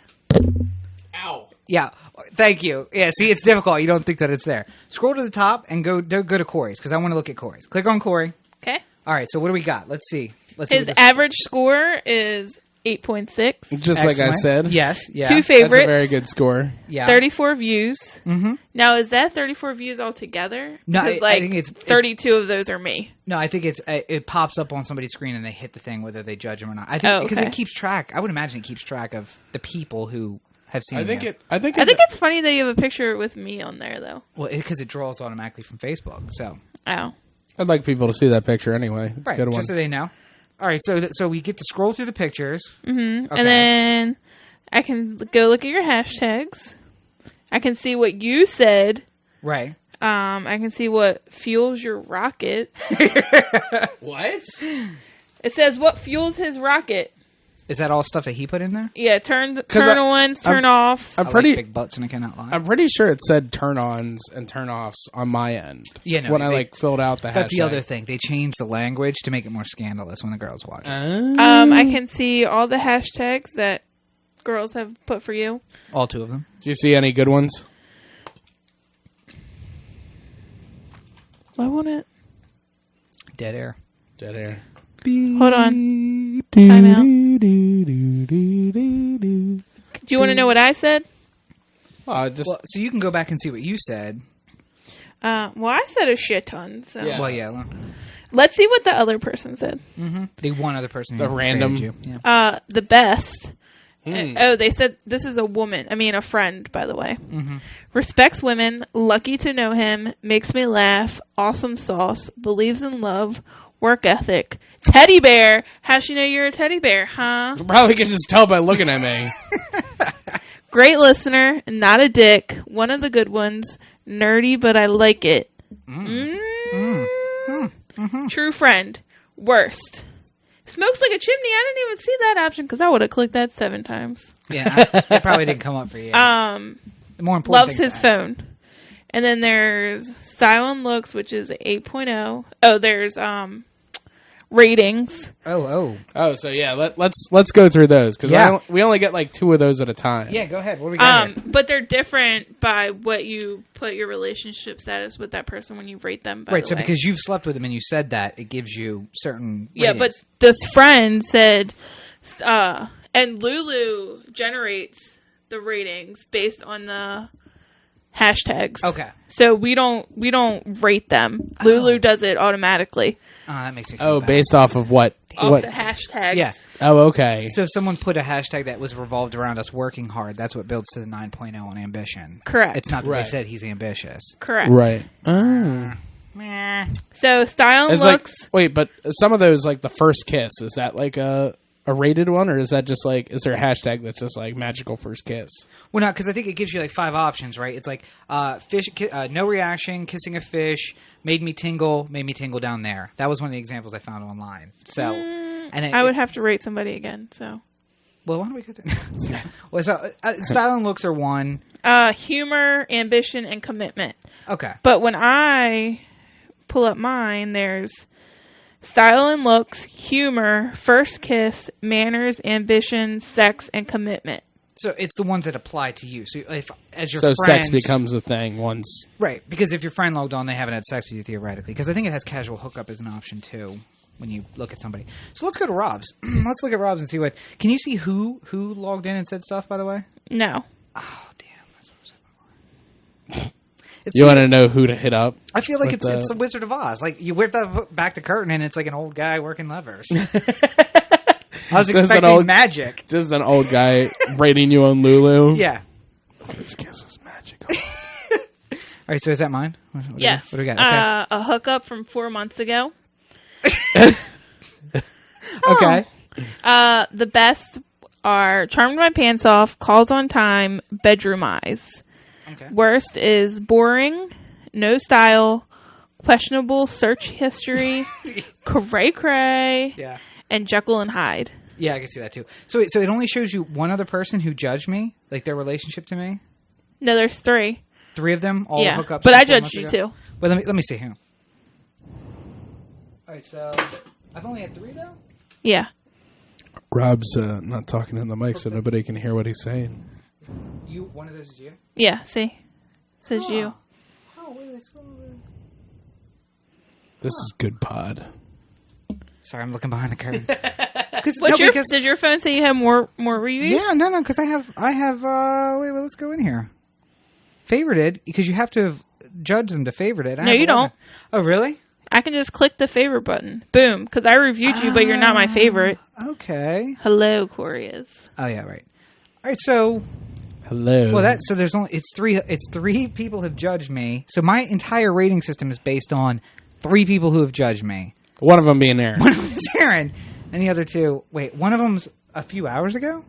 Ow. Yeah, thank you. Yeah, see, it's difficult. You don't think that it's there. Scroll to the top and go to Cory's, because I want to look at Cory's. Click on Cory. Okay. All right, so what do we got? Let's see. His average score is 8.6. Just like I said. Yes. Yeah. 2 favorites. That's a very good score. Yeah. 34 views. Mm-hmm. Now, is that 34 views altogether? No, because, I think it's 32 of those are me. No, I think it pops up on somebody's screen and they hit the thing whether they judge them or not. I think because it keeps track. I would imagine it keeps track of the people who have seen. I think I think it's funny that you have a picture with me on there, though. Well, because it draws automatically from Facebook. So. Oh. I'd like people to see that picture anyway. It's right, a good one. Just so they know. All right, so we get to scroll through the pictures. Mm-hmm. Okay. And then I can go look at your hashtags. I can see what you said. Right. I can see what fuels your rocket. What? It says what fuels his rocket. Is that all stuff that he put in there? Yeah, turn ons, turn offs. I'm pretty like big butts and I cannot lie. I'm pretty sure it said turn ons and turn offs on my end. Yeah, no, when I filled out the hashtag. That's the other thing. They changed the language to make it more scandalous when the girls watch it. I can see all the hashtags that girls have put for you. All 2 of them. Do you see any good ones? Why won't it? Dead air. Dead air. Hold on. Time out. Do you want to know what I said? Well, so you can go back and see what you said. Well, I said a shit ton. So. Yeah. Well, yeah. Let's see what the other person said. Mm-hmm. The one other person. The random. You. Yeah. The best. They said this is a woman. I mean, a friend, by the way. Mm-hmm. Respects women. Lucky to know him. Makes me laugh. Awesome sauce. Believes in love. Work ethic. Teddy bear. How'd she know you're a teddy bear, huh? You probably can just tell by looking at me. Great listener. Not a dick. One of the good ones. Nerdy, but I like it. True friend. Worst. Smokes like a chimney. I didn't even see that option because I would have clicked that 7 times. Yeah, it probably didn't come up for you. The more important loves his phone. And then there's Style and Looks, which is 8.0. Oh, there's ratings. Oh, so yeah, let's go through those because we only get like 2 of those at a time. Yeah, go ahead. What do we got here? But they're different by what you put your relationship status with that person when you rate them. Right. So because you've slept with them and you said that, it gives you certain. Yeah, ratings. but this friend said, and Lulu generates the ratings based on the hashtags. Okay. So we don't rate them. Lulu does it automatically. Oh, that makes me feel bad. Based off of what? Off the hashtags. Yeah. Oh, okay. So if someone put a hashtag that was revolved around us working hard, that's what builds to the 9.0 on ambition. Correct. It's not that they said he's ambitious. Correct. Right. So Style and It's Looks. wait, but some of those, like the first kiss, is that like a rated one, or is that just like, is there a hashtag that's just like magical first kiss? Well, no, because I think it gives you like 5 options, right? It's like fish, no reaction, kissing a fish, made me tingle down there. That was one of the examples I found online. So, and I would have to rate somebody again. So, well, why don't we go there? Well, so Style and Looks are 1. Humor, ambition, and commitment. Okay. But when I pull up mine, there's Style and Looks, humor, first kiss, manners, ambition, sex, and commitment. So it's the ones that apply to you. So if as your sex becomes a thing once, right? Because if your friend logged on, they haven't had sex with you theoretically. Because I think it has casual hookup as an option too when you look at somebody. So let's go to Rob's. Let's look at Rob's and see what. Can you see who logged in and said stuff? By the way, no. Oh damn, that's what I was looking for. You want to know who to hit up? I feel like it's the Wizard of Oz. Like you whip back the curtain and it's like an old guy working levers. I was expecting magic. Just an old guy rating you on Lulu. Yeah. First kiss was magical. All right, so is that mine? Yes. What do we got? Okay. A hookup from 4 months ago. Okay. The best are charmed my pants off, calls on time, bedroom eyes. Okay. Worst is boring, no style, questionable search history, cray cray, Yeah. and Jekyll and Hyde. Yeah, I can see that too. So wait, so it only shows you one other person who judged me, like their relationship to me? No, there's 3. 3 of them, all Yeah, hookups. but I 4 judged months you ago? too. But let me see who. All right, so I've only had 3 though. Yeah. Rob's not talking in the mic, so nobody can hear what he's saying. You, one of those is you. Yeah, see? Says you. Oh wait, scroll over. This is good pod. Sorry, I'm looking behind the curtain. Did your phone say you had more reviews? Yeah, no, because I have. Wait, well, let's go in here. Favorited, because you have to have judged them to favorite it. No, you don't. Oh, really? I can just click the favorite button. Boom. Because I reviewed you, but you're not my favorite. Okay. Hello, Cory is. Oh yeah, right. All right, so Hello. well, there's only it's 3 people have judged me. So my entire rating system is based on 3 people who have judged me. One of them being Erin. One of them is Erin, and the other 2. Wait, one of them's a few hours ago.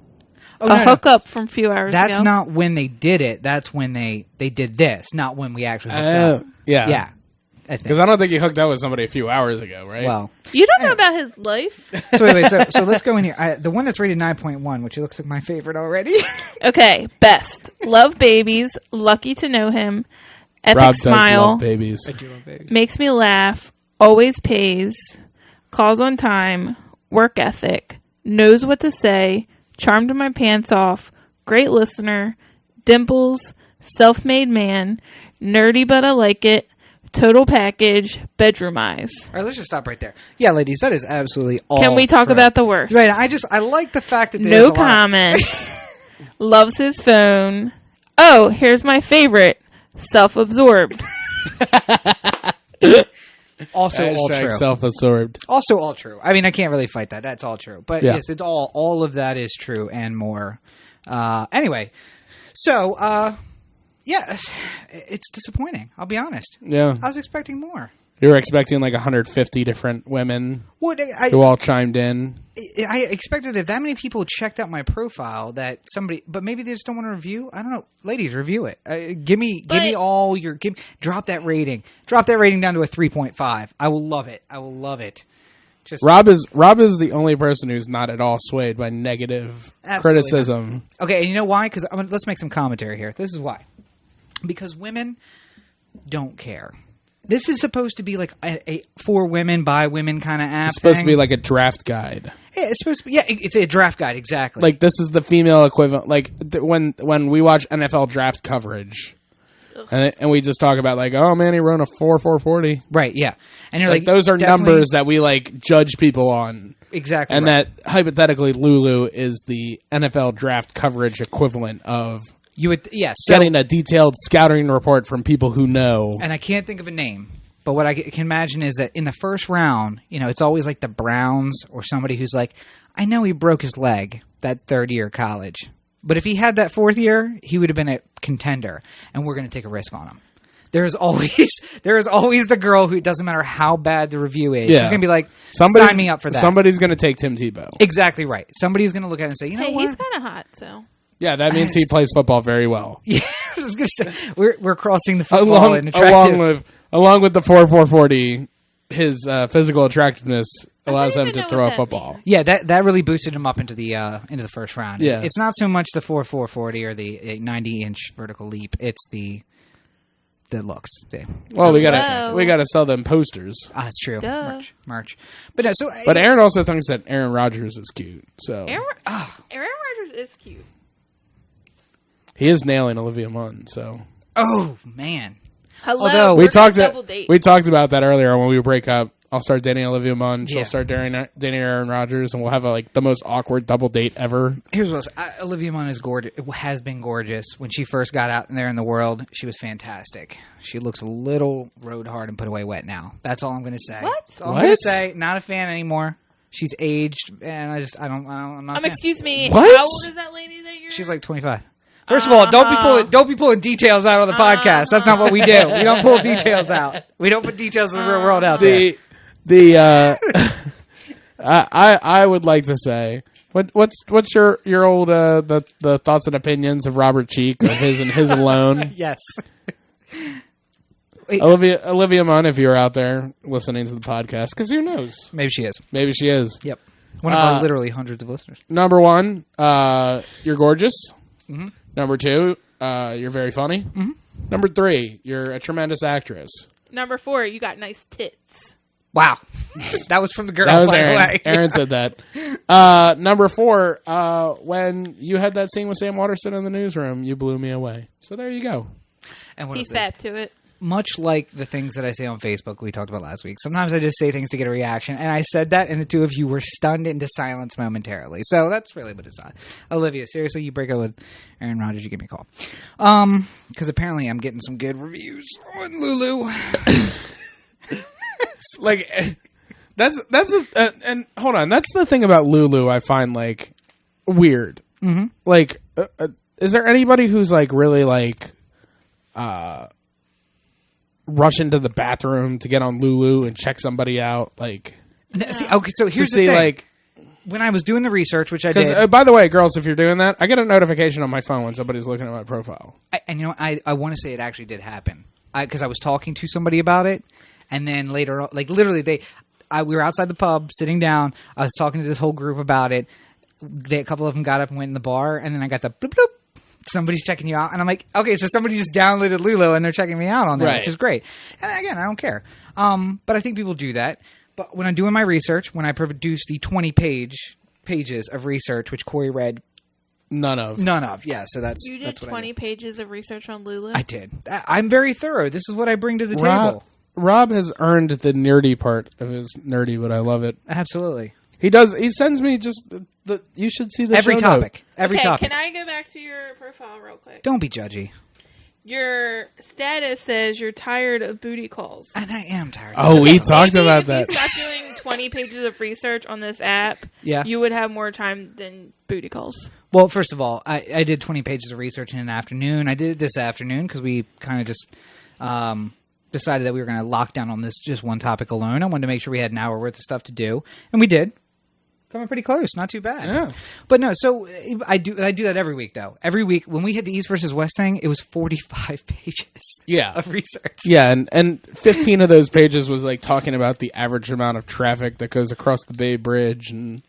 Oh, A hookup from a few hours ago. That's not when they did it. That's when they did this, not when we actually hooked up. Yeah. Yeah. I think. Because I don't think you hooked up with somebody a few hours ago, right? Well, You don't know about his life? so wait, so let's go in here. The one that's rated 9.1, which looks like my favorite already. Okay, best. Love babies. Lucky to know him. Epic Rob smile. does love babies. I do love babies. Makes me laugh. Always pays. Calls on time. Work ethic. Knows what to say. Charmed my pants off. Great listener. Dimples. Self-made man. Nerdy but I like it. Total package. Bedroom eyes. All right, let's just stop right there. Yeah, ladies, that is absolutely all. Can we talk true. about the worst? Right, I like the fact that there's No a lot of- comment. Loves his phone. Oh, here's my favorite. Self-absorbed. Also all true. Self-absorbed. Also all true. I mean, I can't really fight that. That's all true. But Yeah. yes, it's all of that is true and more. Anyway, so yeah, it's disappointing. I'll be honest. Yeah. I was expecting more. You were expecting like 150 different women What who all chimed in. I expected if that many people checked out my profile that somebody, but maybe they just don't want to review. I don't know, ladies, review it. Give me all your drop that rating. Drop that rating down to a 3.5. I will love it. I will love it. Just Rob is the only person who's not at all swayed by negative Absolutely criticism. okay, and you know why? Because let's make some commentary here. This is why. Because women don't care. This is supposed to be like a for women by women kind of app. It's supposed thing. to be like a draft guide. Yeah, it's supposed to be. Yeah, it's a draft guide exactly. Like this is the female equivalent. Like when we watch NFL draft coverage, and we just talk about like, oh man, he ran a 4.40. right, yeah, and you're Like those are definitely- numbers that we like judge people on. exactly, And right. that hypothetically, Lulu is the NFL draft coverage equivalent of you would so, getting a detailed scouting report from people who know. and I can't think of a name, but what I can imagine is that in the first round, it's always like the Browns or somebody who's like, I know he broke his leg that third year of college, but if he had that fourth year, he would have been a contender, and we're going to take a risk on him. There is always the girl who, it doesn't matter how bad the review is, she's going to be like, sign me up for that. Somebody's going to take Tim Tebow. Exactly right. Somebody's going to look at it and say, you know Hey, what? he's kind of hot, so. Yeah, that means he plays football very well. Yeah, I was gonna say, we're crossing the football and attractive. along with the 4.40, his physical attractiveness allows him to throw a football. Yeah, that really boosted him up into the first round. Yeah. It's not so much the 4.40 or the 90-inch vertical leap. It's the looks. Well, we gotta sell them posters. That's true. Duh. Merch. But no, so But Erin also thinks that Aaron Rodgers is cute. So Aaron Rodgers is cute. he is nailing Olivia Munn. So oh man. Hello. Although we're we gonna talked double date. we talked about that earlier when we break up. I'll start dating Olivia Munn. She'll Yeah. start dating Aaron Rodgers, and we'll have the most awkward double date ever. Here's what Olivia Munn is gorgeous. Has been gorgeous when she first got out there in the world. She was fantastic. She looks a little rode hard and put away wet now. That's all I'm going to say. What? That's all I'm going to say. Not a fan anymore. She's aged, and I'm not. A fan. Excuse me. What? How old is that lady that you're? She's like 25. First of all, don't be pulling details out of the podcast. That's not what we do. We don't pull details out. We don't put details of the real world out there. I would like to say What's your old the thoughts and opinions of Robert Cheek of his and his alone? Yes. Olivia Munn, if you're out there listening to the podcast, because who knows? Maybe she is. Maybe she is. Yep. One of our literally hundreds of listeners. Number 1, you're gorgeous. Mm-hmm. Number 2, you're very funny. Mm-hmm. Number 3, you're a tremendous actress. Number 4, you got nice tits. Wow. That was from the girl. That was by Erin. the way. Erin said that. Number 4, when you had that scene with Sam Waterston in the newsroom, you blew me away. So there you go. And what He is it? sat to it. Much like the things that I say on Facebook we talked about last week. Sometimes I just say things to get a reaction, and I said that, and the two of you were stunned into silence momentarily. So that's really what it's on. Olivia, seriously, you break up with Erin Rodgers, you give me a call. Because apparently I'm getting some good reviews on Lulu. Like, and hold on, that's the thing about Lulu I find, like, weird. Mm-hmm. Like, is there anybody who's, like, really, like, rush into the bathroom to get on Lulu and check somebody out, like, See, okay, so here's to the see, thing. like, When I was doing the research, which I did, because by the way, girls, if you're doing that, I get a notification on my phone when somebody's looking at my profile. and you know, I want to say it actually did happen because I was talking to somebody about it, and then later on, like literally, we were outside the pub sitting down. I was talking to this whole group about it. A couple of them got up and went in the bar, and then I got the bloop bloop. Somebody's checking you out, and I'm like, okay, so somebody just downloaded Lulu and they're checking me out on there, Right. which is great. And again, I don't care. But I think people do that. But when I'm doing my research, when I produce the 20 pages of research, which Cory read None of. yeah. So that's You did that's what 20 pages of research on Lulu? I did. I'm very thorough. This is what I bring to the table. Rob has earned the nerdy part of his nerdy, but I love it. Absolutely. He does. He sends me just the you should see the Every show topic. note. Every okay, topic. Can I go back to your profile real quick? Don't be judgy. Your status says you're tired of booty calls. And I am tired. Oh, we talked Maybe about if that. you stopped doing 20 pages of research on this app, Yeah. you would have more time than booty calls. Well, first of all, I did 20 pages of research in an afternoon. I did it this afternoon because we kind of just decided that we were going to lock down on this just one topic alone. I wanted to make sure we had an hour worth of stuff to do, and we did. Coming pretty close, not too bad. Yeah. But no, so I do that every week though. Every week when we hit the East versus West thing, it was 45 pages. Yeah. Of research. Yeah, and 15 of those pages was like talking about the average amount of traffic that goes across the Bay Bridge and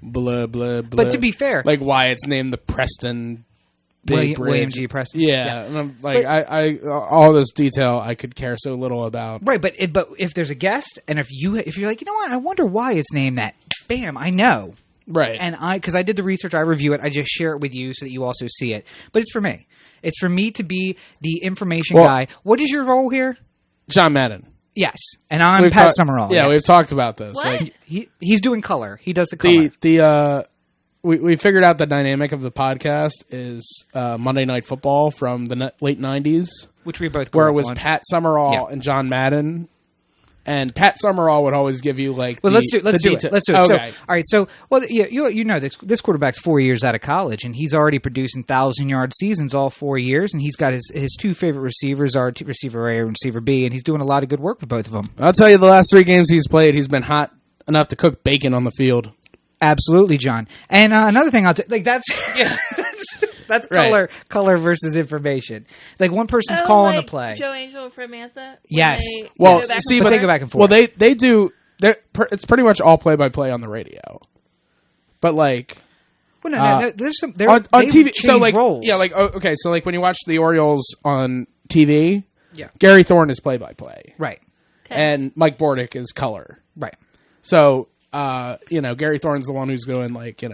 blah blah blah. But to be fair, like why it's named the Preston Bay Bridge. William G. Preston. Yeah, and I'm like I all this detail I could care so little about. Right, but if there's a guest, and if you're like, you know what, I wonder why it's named that. Bam, I know. Right. And because I did the research, I review it, I just share it with you so that you also see it. But it's for me. It's for me to be the information guy. What is your role here? John Madden. Yes. And I'm Pat Summerall. Yeah, yes. we've talked about this. What? Like He's doing color. He does the color. We figured out the dynamic of the podcast is Monday Night Football from the late 90s. Which we both where grew it was up on. Pat Summerall and John Madden. And Pat Summerall would always give you like. Well, let's do it. Let's do it. Okay. So, all right. So, well, yeah, you know this quarterback's 4 years out of college, and he's already producing 1,000-yard seasons all 4 years, and he's got his two favorite receivers are receiver A and receiver B, and he's doing a lot of good work with both of them. I'll tell you, the last 3 games he's played, he's been hot enough to cook bacon on the field. Absolutely, John. And another thing that's that's color versus information. Like one person's calling like the play. Joe Angel and Samantha. Yes. Well, see, but they go back and forth. Well, they do. It's pretty much all play-by-play on the radio. But like, well, no, there's some on TV. So like, roles. yeah, like okay, so like when you watch the Orioles on TV, yeah, Gary Thorne is play-by-play, right, and Mike Bordick is color, right. So Gary Thorne's the one who's going like 2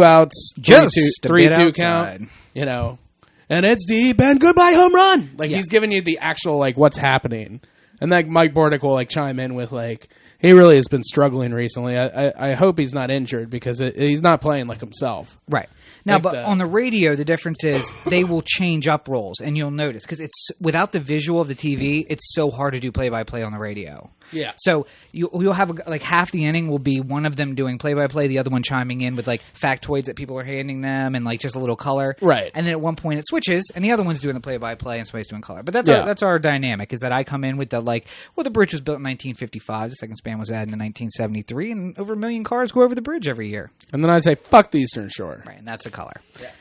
outs, just 3-2 count, and it's deep and goodbye home run. Like he's giving you the actual like what's happening, and like Mike Bordick will like chime in with like he really has been struggling recently. I hope he's not injured because he's not playing like himself. Right. Now, Like but on the radio, the difference is they will change up roles, and you'll notice because it's without the visual of the TV, it's so hard to do play-by-play on the radio. Yeah. So you'll have like half the inning will be one of them doing play-by-play, the other one chiming in with like factoids that people are handing them and like just a little color. Right. And then at one point it switches, and the other one's doing the play-by-play and somebody's doing color. But that's our dynamic is that I come in with the like, well, the bridge was built in 1955, the second span was added in 1973, and over 1 million cars go over the bridge every year. And then I say, fuck the Eastern Shore. Right, and that's the color. Yeah.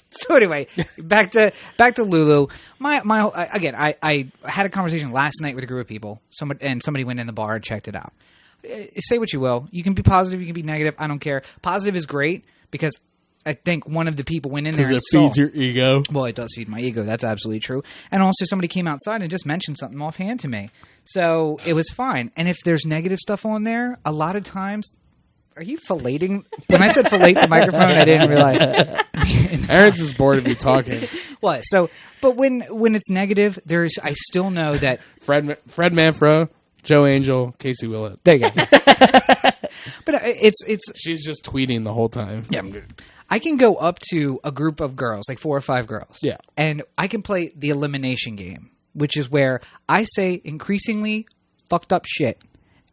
So anyway, back to Lulu. I had a conversation last night with a group of people. Somebody went in the bar and checked it out. Say what you will. You can be positive. You can be negative. I don't care. Positive is great because I think one of the people went in there and it feeds your ego. Well, it does feed my ego. That's absolutely true. And also somebody came outside and just mentioned something offhand to me. So it was fine. And if there's negative stuff on there, a lot of times... Are you filleting? When I said fillate the microphone, I didn't realize. Erin's just bored of you talking. What? So, but when it's negative, I still know that... Fred Manfro, Joe Angel, Casey Willett. There you go. But it's... She's just tweeting the whole time. Yeah, I can go up to a group of girls, like 4 or 5 girls. Yeah. And I can play the Elimination Game, which is where I say increasingly fucked up shit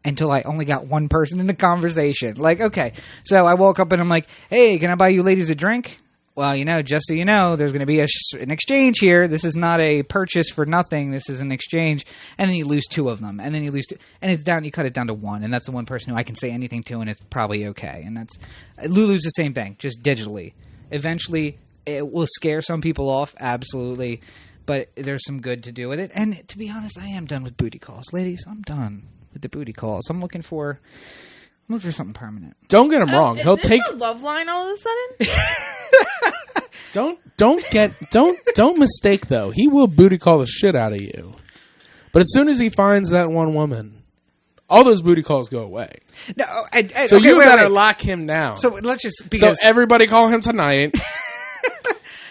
until I only got one person in the conversation. Like, okay, so I woke up and I'm like, hey, can I buy you ladies a drink? Well, just so you know, there's going to be an exchange here. This is not a purchase for nothing. This is an exchange. And then you lose 2 of them. And then you lose 2. And it's down. You cut it down to 1. And that's the one person who I can say anything to, and it's probably okay. And that's Lulu's the same thing, just digitally. Eventually, it will scare some people off, absolutely. But there's some good to do with it. And to be honest, I am done with booty calls. Ladies, I'm done with the booty calls. I'm looking for something permanent. Don't get him wrong. He'll take a love line all of a sudden. Don't mistake though. He will booty call the shit out of you. But as soon as he finds that one woman, all those booty calls go away. No, so you better lock him down. So let's just so everybody call him tonight.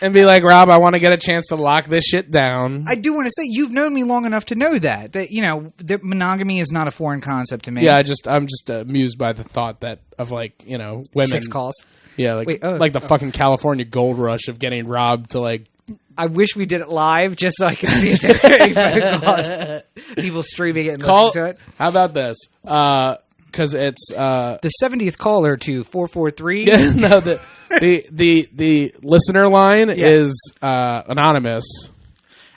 And be like, Rob, I want to get a chance to lock this shit down. I do want to say, you've known me long enough to know that that monogamy is not a foreign concept to me. Yeah, I'm just amused by the thought that of women 6 calls. Yeah, the fucking California gold rush of getting Rob to like. I wish we did it live just so I could see it. People streaming it and listening to it. How about this? Because it's the 70th caller to 443. Yeah, no, the listener line is anonymous.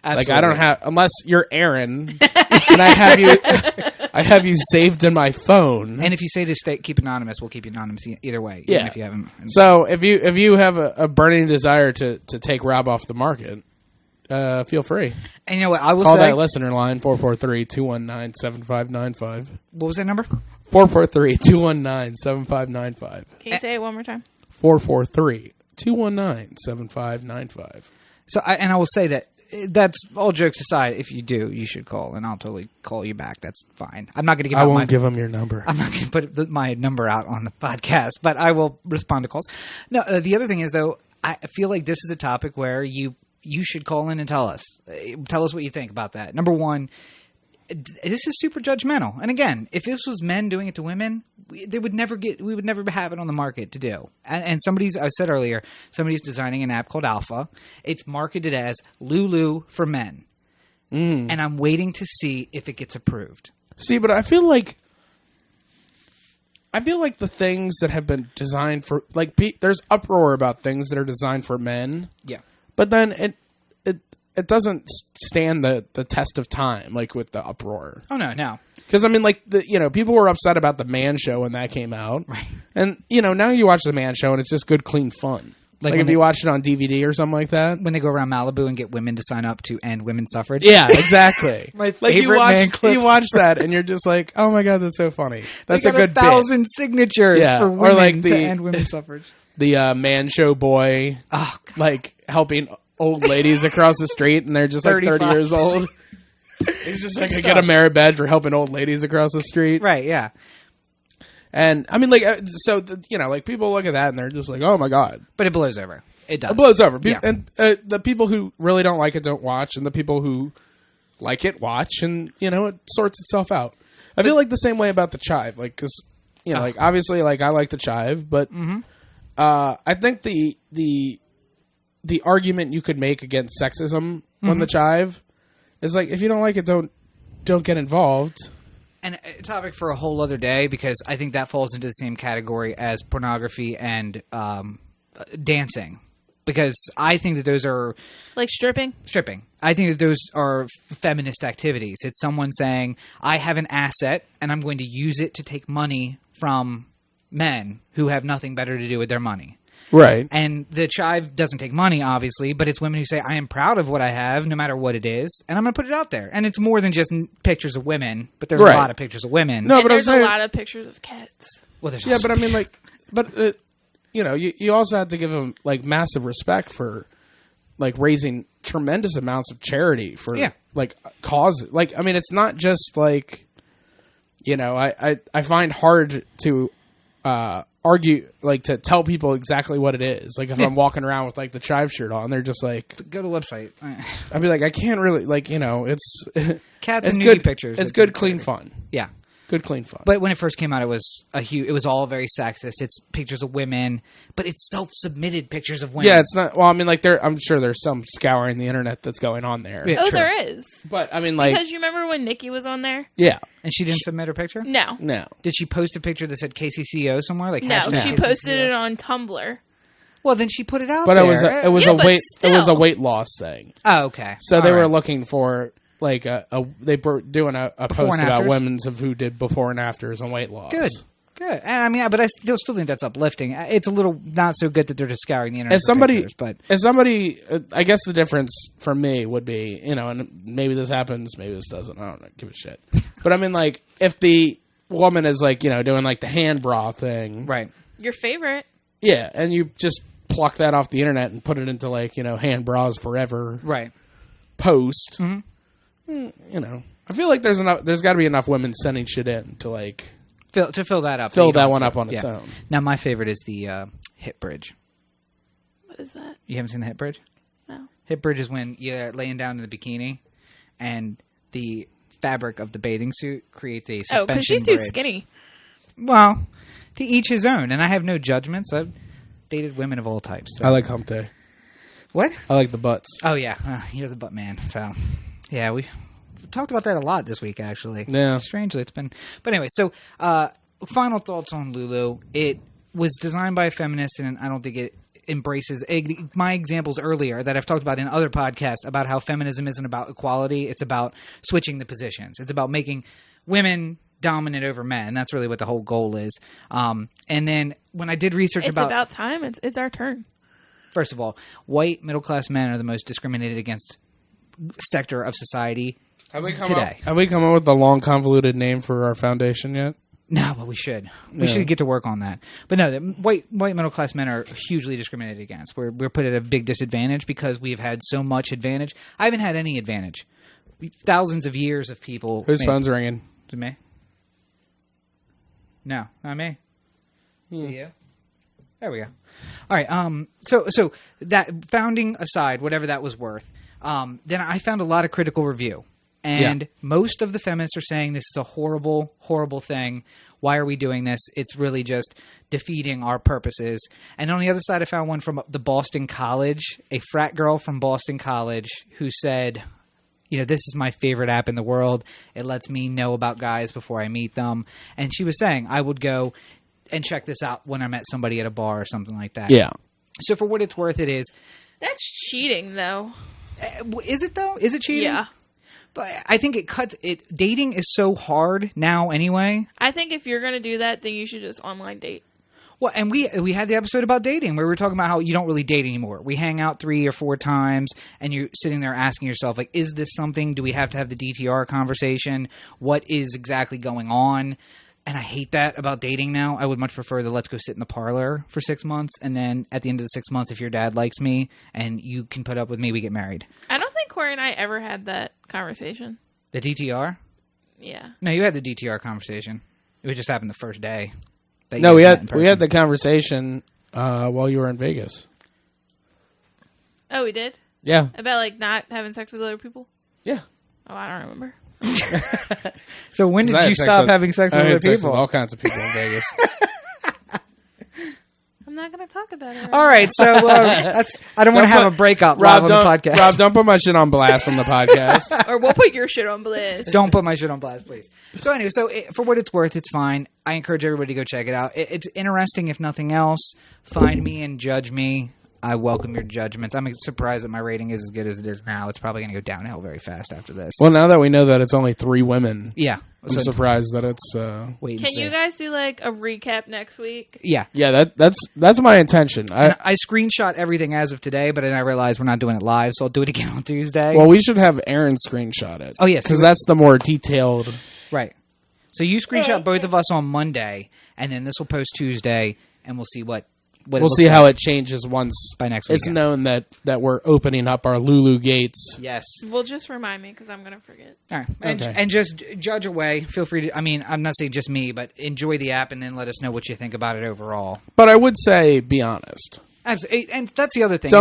Absolutely. Like I don't have unless you're Erin, and I have you saved in my phone. And if you say to keep anonymous, we'll keep you anonymous either way. Yeah. Even if you haven't. So if you have a burning desire to take Rob off the market, feel free. And you know what? I will call say, that listener line 443-219-7595. What was that number? 443-219-7595. Can you say it one more time? 443-219-7595. So I will say that's all jokes aside. If you do, you should call, and I'll totally call you back. That's fine. I'm not going to give. I won't give them your number. I'm not going to put my number out on the podcast, but I will respond to calls. No, the other thing is though, I feel like this is a topic where you should call in and tell us what you think about that. Number one, this is super judgmental. And again, if this was men doing it to women, we would never have it on the market to do. And I said earlier, somebody's designing an app called Alpha. It's marketed as Lulu for men. And I'm waiting to see if it gets approved. See, but I feel like the things that have been designed for, like, there's uproar about things that are designed for men. Yeah. But then it doesn't stand the test of time, like with the uproar. Oh no. Because I mean, like people were upset about the Man Show when that came out, right? And now you watch the Man Show and it's just good, clean fun. Like if you watch it on DVD or something like that, when they go around Malibu and get women to sign up to end women's suffrage. Yeah, exactly. My favorite man clip. You watch that and you're just like, oh my god, that's so funny. That's a good 1,000 signatures for women or like to end women's suffrage. The Man Show boy, like helping old ladies across the street, and they're just like 30 years old. He's just like, I get a merit badge for helping old ladies across the street. Right, yeah. And I mean, like, so, like people look at that and they're just like, oh my god. But it blows over. It does. It blows over. Yeah. And the people who really don't like it don't watch, and the people who like it watch, and, it sorts itself out. I feel like the same way about the Chive. Like, because, like, obviously, like, I like the Chive, but I think the argument you could make against sexism on the Chive is like, if you don't like it, don't get involved. And a topic for a whole other day, because I think that falls into the same category as pornography and dancing. Because I think that those are... Like stripping? Stripping. I think that those are feminist activities. It's someone saying, I have an asset, and I'm going to use it to take money from men who have nothing better to do with their money. Right. And the Chive doesn't take money, obviously, but it's women who say, I am proud of what I have, no matter what it is, and I'm going to put it out there. And it's more than just pictures of women, but there's a lot of pictures of women. No, but there's a lot of pictures of cats. Well, there's but I mean, like, you know, you also have to give them, like, massive respect for, like, raising tremendous amounts of charity for, like, causes. Like, I mean, it's not just, like, you know, I find hard to argue, like, to tell people exactly what it is. Like, if I'm walking around with, like, the Chive shirt on, they're just like... Go to the website. I'd be like, I can't really, like, you know, it's... Cats it's and good nudie pictures. It's good, clean fun. Yeah. Good, clean fun. But when it first came out, it was it was all very sexist. It's pictures of women, but it's self-submitted pictures of women. Yeah, it's not... Well, I mean, like, I'm sure there's some scouring the internet that's going on there. Yeah, true. there is. But, I mean, like... Because you remember when Nikki was on there? Yeah. And she didn't submit her picture? No. Did she post a picture that said KCCO somewhere? Like no, she KCCO? posted it on Tumblr. Well, then she put it out but there. It was a weight loss thing. Oh, okay. So they were looking for... Like they were doing a post about women's of who did before and afters on weight loss. Good. And I mean, but I still think that's uplifting. It's a little not so good that they're just scouring the internet. As somebody, I guess the difference for me would be, you know, and maybe this happens, maybe this doesn't. I don't know, give a shit. But I mean, like, if the woman is like, you know, doing like the hand bra thing, right? Your favorite, yeah, and you just pluck that off the internet and put it into like, you know, hand bras forever, right? Post. Mm-hmm. You know, I feel like there's got to be enough women sending shit in to like fill that up. Fill that one up on its own. Now, my favorite is the hip bridge. What is that? You haven't seen the hip bridge? No. Hip bridge is when you're laying down in the bikini, and the fabric of the bathing suit creates a suspension. Oh, because she's too skinny. Well, to each his own, and I have no judgments. I've dated women of all types. So. I like hump day. What? I like the butts. Oh yeah, you're the butt man. So. Yeah, we've talked about that a lot this week, actually. Yeah. Strangely, it's been... But anyway, so final thoughts on Lulu. It was designed by a feminist, and I don't think it embraces... My examples earlier that I've talked about in other podcasts about how feminism isn't about equality. It's about switching the positions. It's about making women dominant over men. That's really what the whole goal is. And then when I did research about... It's about time. It's our turn. First of all, white middle-class men are the most discriminated against sector of society today. Have we come up with the long, convoluted name for our foundation yet? No, but we should. We should get to work on that. But no, white middle class men are hugely discriminated against. We're put at a big disadvantage because we've had so much advantage. I haven't had any advantage. Thousands of years of people. Whose phone's ringing? Is it me? No, not me. You? There we go. All right. So that founding aside, whatever that was worth. Then I found a lot of critical review. And most of the feminists are saying this is a horrible, horrible thing. Why are we doing this? It's really just defeating our purposes. And on the other side, I found one from the Boston College, a frat girl from Boston College who said, you know, this is my favorite app in the world. It lets me know about guys before I meet them. And she was saying, I would go and check this out when I met somebody at a bar or something like that. Yeah. So for what it's worth, it is. That's cheating, though. Is it, though? Is it cheating? Yeah. But I think it cuts it. Dating is so hard now anyway. I think if you're going to do that, then you should just online date. Well, and we had the episode about dating where we were talking about how you don't really date anymore. We hang out 3 or 4 times, and you're sitting there asking yourself, like, is this something? Do we have to have the DTR conversation? What is exactly going on? And I hate that about dating now. I would much prefer the let's go sit in the parlor for 6 months, and then at the end of the 6 months, if your dad likes me and you can put up with me, we get married. I don't think Cory and I ever had that conversation. The DTR? Yeah. No, you had the DTR conversation. It would just happen the first day. No, we had the conversation while you were in Vegas. Oh, we did? Yeah. About, like, not having sex with other people? Yeah. Oh, I don't remember. So when did you stop having sex with other people? With all kinds of people in Vegas. I'm not going to talk about it. All right, so I don't want to have a breakup live on the podcast. Rob, don't put my shit on blast on the podcast. Or we'll put your shit on blast. Don't put my shit on blast, please. So anyway, for what it's worth, it's fine. I encourage everybody to go check it out. It's interesting, if nothing else. Find me and judge me. I welcome your judgments. I'm surprised that my rating is as good as it is now. It's probably going to go downhill very fast after this. Well, now that we know that it's only 3 women, yeah, I'm surprised that it's. Wait. Can you guys do like a recap next week? Yeah. That's my intention. I screenshot everything as of today, but then I realized we're not doing it live, so I'll do it again on Tuesday. Well, we should have Erin screenshot it. Oh yes, because that's the more detailed. Right. So you screenshot both of us on Monday, and then this will post Tuesday, and we'll see what we'll see how it changes once by next week. It's known that we're opening up our Lulu gates. Yes. Well, just remind me because I'm going to forget. All right. And just judge away. Feel free to, I'm not saying just me, but enjoy the app and then let us know what you think about it overall. But I would say be honest. Absolutely. And that's the other thing.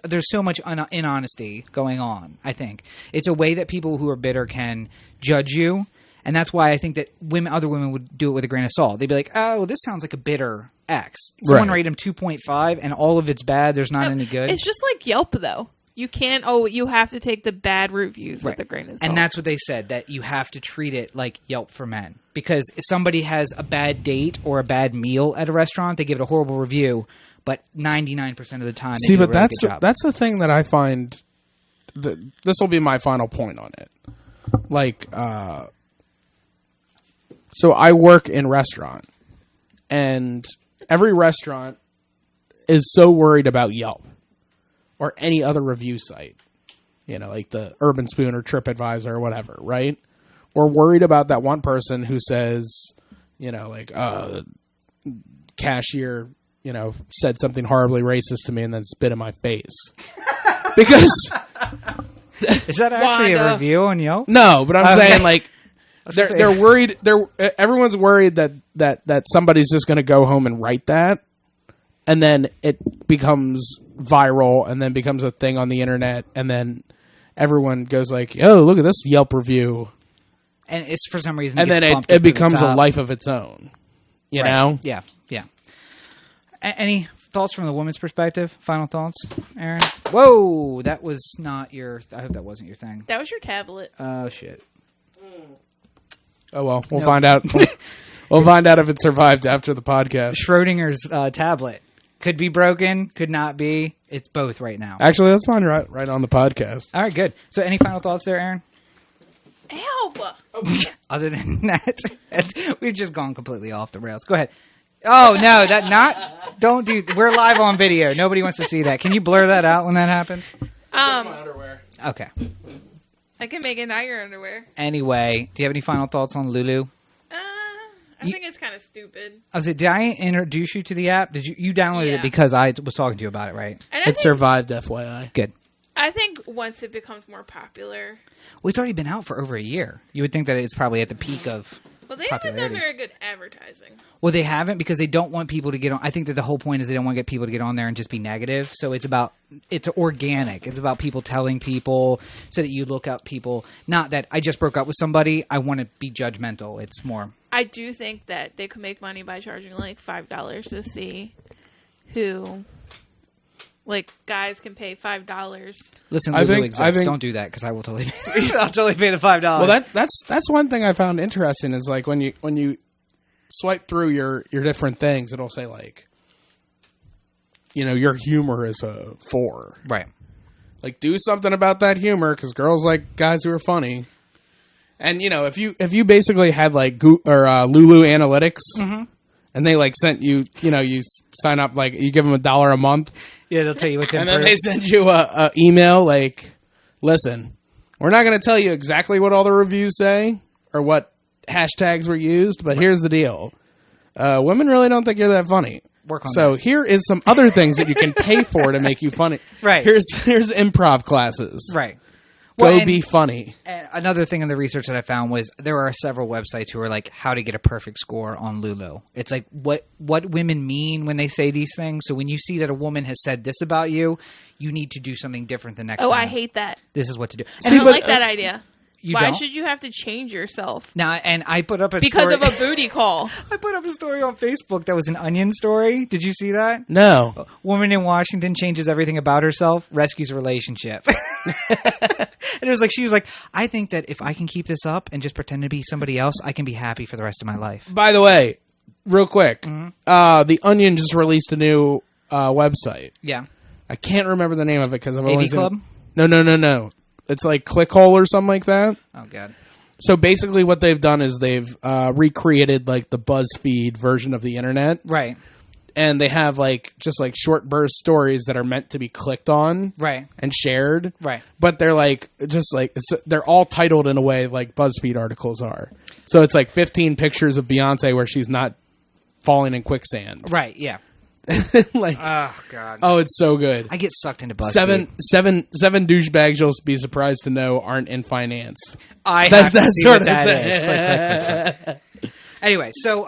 There's so much inhonesty going on, I think. It's a way that people who are bitter can judge you. And that's why I think that other women would do it with a grain of salt. They'd be like, oh, this sounds like a bitter ex. Someone rate him 2.5 and all of it's bad. There's not any good. It's just like Yelp, though. You can't, you have to take the bad reviews with a grain of salt. And that's what they said, that you have to treat it like Yelp for men. Because if somebody has a bad date or a bad meal at a restaurant, they give it a horrible review. But 99% of the time, they do a really good job. That's the thing that I find, this will be my final point on it. Like, so I work in restaurant, and every restaurant is so worried about Yelp or any other review site, like the Urban Spoon or TripAdvisor or whatever, right? We're worried about that one person who says, the cashier, said something horribly racist to me and then spit in my face. Because... Is that actually a review on Yelp? No, but I'm saying, like... They're worried. Everyone's worried that somebody's just going to go home and write that, and then it becomes viral, and then becomes a thing on the internet, and then everyone goes like, "Oh, look at this Yelp review," and it's for some reason, and then it becomes a life of its own. You know? Yeah. Any thoughts from the woman's perspective? Final thoughts, Erin? Whoa, that was not your. I hope that wasn't your thing. That was your tablet. Oh shit. Oh well, we'll find out. We'll find out if it survived after the podcast. Schrodinger's tablet could be broken, could not be. It's both right now. Actually, that's fine. Right on the podcast. All right, good. So, any final thoughts there, Erin? Help. Other than that, we've just gone completely off the rails. Go ahead. Oh no, don't do. We're live on video. Nobody wants to see that. Can you blur that out when that happens? My underwear. Okay. I can make it not your underwear. Anyway, do you have any final thoughts on Lulu? I think it's kind of stupid. Did I introduce you to the app? Did you downloaded it because I was talking to you about it, right? It survived, FYI. Good. I think once it becomes more popular... Well, it's already been out for over a year. You would think that it's probably at the peak of they haven't done very good advertising. Well, they haven't because they don't want people to get on. I think that the whole point is they don't want to get people to get on there and just be negative. So it's organic. It's about people telling people so that you look up people. Not that I just broke up with somebody. I want to be judgmental. It's more. I do think that they could make money by charging like $5 to see who... Like, guys can pay $5. Listen, Lulu execs, don't do that because I will totally I'll totally pay the $5. Well, that's one thing I found interesting is like when you swipe through your different things, it'll say like, your humor is a 4. Right. Like, do something about that humor because girls like guys who are funny. And if you basically had like Lulu Analytics, and they like sent you, you sign up like you give them $1 a month. Yeah, they'll tell you what to improve. And then they send you a email like, listen, we're not going to tell you exactly what all the reviews say or what hashtags were used, but here's the deal. Women really don't think you're that funny. Work on that. Here is some other things that you can pay for to make you funny. Right. Here's improv classes. Right. Go be funny. And another thing in the research that I found was there are several websites who are like how to get a perfect score on Lulu. It's like what women mean when they say these things. So when you see that a woman has said this about you, you need to do something different the next time. Oh, I hate that. This is what to do. And I like that idea. Why should you have to change yourself? Now, and I put up a because story. of a booty call. I put up a story on Facebook that was an Onion story. Did you see that? No. A woman in Washington changes everything about herself, rescues a relationship. And it was like, she was like, I think that if I can keep this up and just pretend to be somebody else, I can be happy for the rest of my life. By the way, real quick, The Onion just released a new website. Yeah. I can't remember the name of it because I've AV always Club? No. It's like Clickhole or something like that. Oh, God. So basically what they've done is they've recreated like the BuzzFeed version of the internet. Right. And they have like just like short burst stories that are meant to be clicked on Right. and shared. Right. But they're like just like they're all titled in a way like BuzzFeed articles are. So it's like 15 pictures of Beyonce where she's not falling in quicksand. Right, yeah. Like, oh, God. oh, it's so good. I get sucked into BuzzFeed. Seven douchebags you'll be surprised to know aren't in finance. I have to see what that is. Click. Anyway, so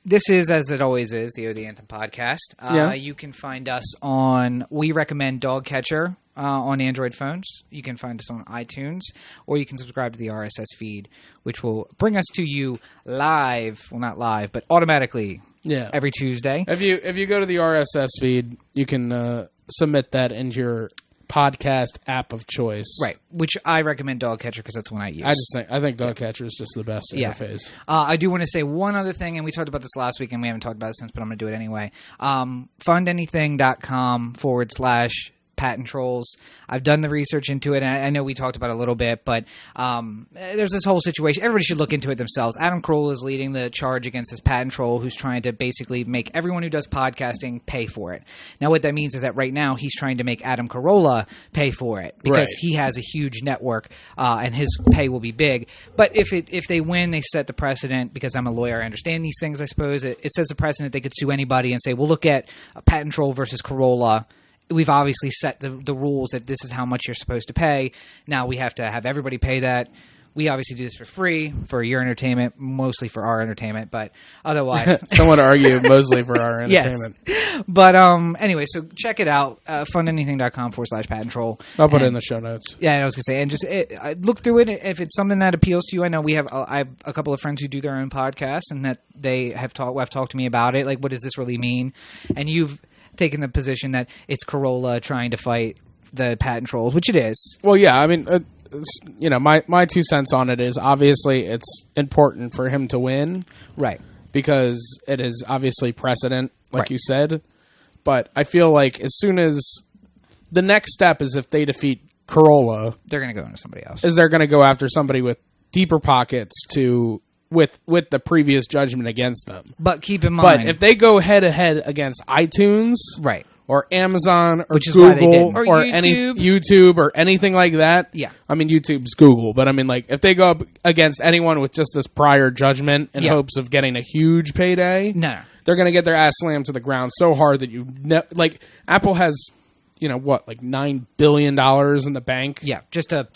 this is, as it always is, the Anthem podcast. Yeah. You can find us on, we recommend Dog Catcher on Android phones. You can find us on iTunes, or you can subscribe to the RSS feed, which will bring us to you live. Well, not live, but automatically. Yeah. Every Tuesday. If you go to the RSS feed, you can submit that into your podcast app of choice. Right. Which I recommend Dog Catcher because that's one I use. I think Dog Catcher is just the best interface. I do want to say one other thing, and we talked about this last week, and we haven't talked about it since, but I'm going to do it anyway. fundanything.com/patent trolls. I've done the research into it, and I know we talked about it a little bit, but there's this whole situation. Everybody should look into it themselves. Adam Carolla is leading the charge against this patent troll who's trying to basically make everyone who does podcasting pay for it. Now, what that means is that right now he's trying to make Adam Carolla pay for it because he has a huge network, and his pay will be big. But if they win, they set the precedent, because I'm a lawyer, I understand these things, I suppose. It sets the precedent they could sue anybody and say, we'll look at a patent troll versus Carolla. We've obviously set the rules that this is how much you're supposed to pay. Now we have to have everybody pay that. We obviously do this for free for your entertainment, mostly for our entertainment, but otherwise. Some would argue mostly for our entertainment. Yes. But anyway, so check it out, fundanything.com/patent troll. I'll put it in the show notes. Yeah, I was going to say, and just look through it. If it's something that appeals to you, I know I have a couple of friends who do their own podcasts, and that they have talked to me about it. Like, what does this really mean? And you've taken the position that it's Carolla trying to fight the patent trolls, which it is. Well, yeah, I mean, my 2 cents on it is obviously it's important for him to win, right? Because it is obviously precedent, like you said. But I feel like as soon as the next step is if they defeat Carolla, they're going to go into somebody else. They're going to go after somebody with deeper pockets with the previous judgment against them. But keep in mind, but if they go head to head against iTunes, right, or Amazon, or which is Google, why they didn't. Or YouTube, or anything like that, yeah. I mean, YouTube's Google, but I mean, like, if they go up against anyone with just this prior judgment in hopes of getting a huge payday, no, they're going to get their ass slammed to the ground so hard that like Apple has. Like $9 billion in the bank. Yeah, just to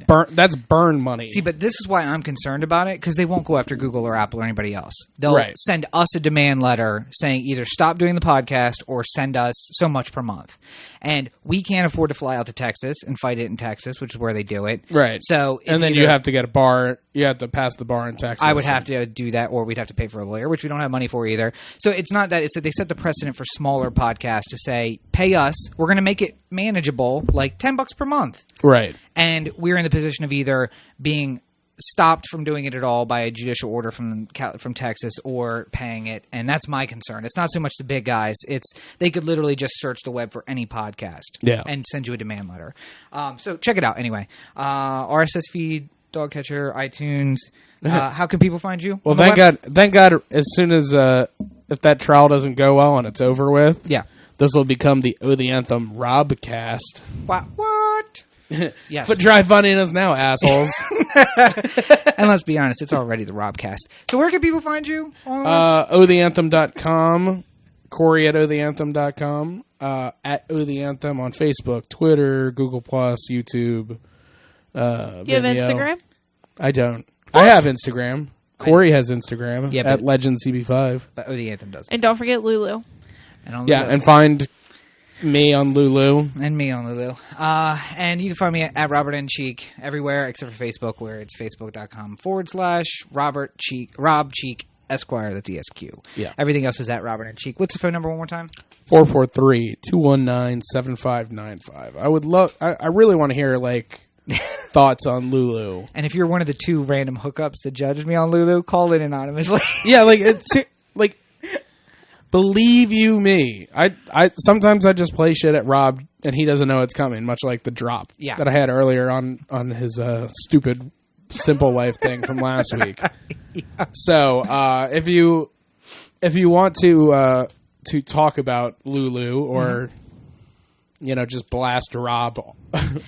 burn. That's burn money. See, but this is why I'm concerned about it, because they won't go after Google or Apple or anybody else. They'll send us a demand letter saying either stop doing the podcast or send us so much per month. And we can't afford to fly out to Texas and fight it in Texas, which is where they do it. Right. So, and then you have to get a bar. You have to pass the bar in Texas. I would have to do that, or we'd have to pay for a lawyer, which we don't have money for either. So it's not that. It's that they set the precedent for smaller podcasts to say, pay us. We're going to make it manageable, like $10 per month. Right. And we're in the position of either being stopped from doing it at all by a judicial order from Texas, or paying it. And that's my concern. It's not so much the big guys. It's they could literally just search the web for any podcast and send you a demand letter. So check it out anyway. RSS feed, Dog Catcher, iTunes. How can people find you? Well, thank God. As soon as if that trial doesn't go well and it's over with, this will become the Anthem Robcast. What? Yes. Put dry funny in us now, assholes. And let's be honest, it's already the Robcast. So where can people find you? otheanthem.com, Cory at otheanthem.com, at otheanthem on Facebook, Twitter, Google+, YouTube. You have Instagram? I don't. What? I have Instagram. Cory has Instagram at LegendCB5. But The Anthem does. And don't forget Lulu. And find Me on Lulu. And me on Lulu. And you can find me at Robert N. Cheek everywhere except for Facebook, where it's facebook.com/Rob Cheek Esquire. That's ESQ. Yeah. Everything else is at Robert N. Cheek. What's the phone number one more time? 443-219-7595. I really want to hear, like, thoughts on Lulu. And if you're one of the 2 random hookups that judged me on Lulu, call it anonymously. Yeah, like, it's, like, believe you me. I sometimes I just play shit at Rob, and he doesn't know it's coming, much like the drop that I had earlier on his stupid Simple Life thing from last week. Yeah. So, if you want to talk about Lulu or just blast Rob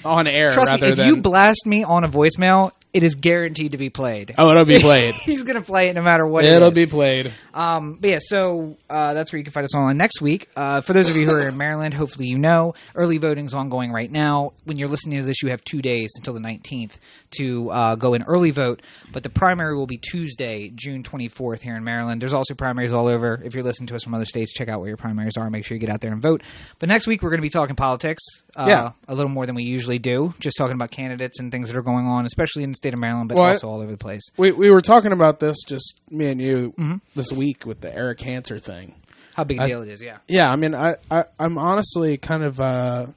on air, Trust me, if you blast me on a voicemail, it is guaranteed to be played. Oh, it'll be played. He's going to play it no matter what it'll be played. But yeah, so that's where you can find us online next week. For those of you who are in Maryland, hopefully you know, early voting's ongoing right now. When you're listening to this, you have 2 days until the 19th to go and early vote. But the primary will be Tuesday, June 24th here in Maryland. There's also primaries all over. If you're listening to us from other states, check out where your primaries are. Make sure you get out there and vote. But next week, we're going to be talking politics a little more than we usually do. Just talking about candidates and things that are going on, especially in the state of Maryland, but also all over the place. We were talking about this, just me and you, this week with the Eric Cantor thing. How big a deal it is, yeah. Yeah, I mean, I'm honestly kind of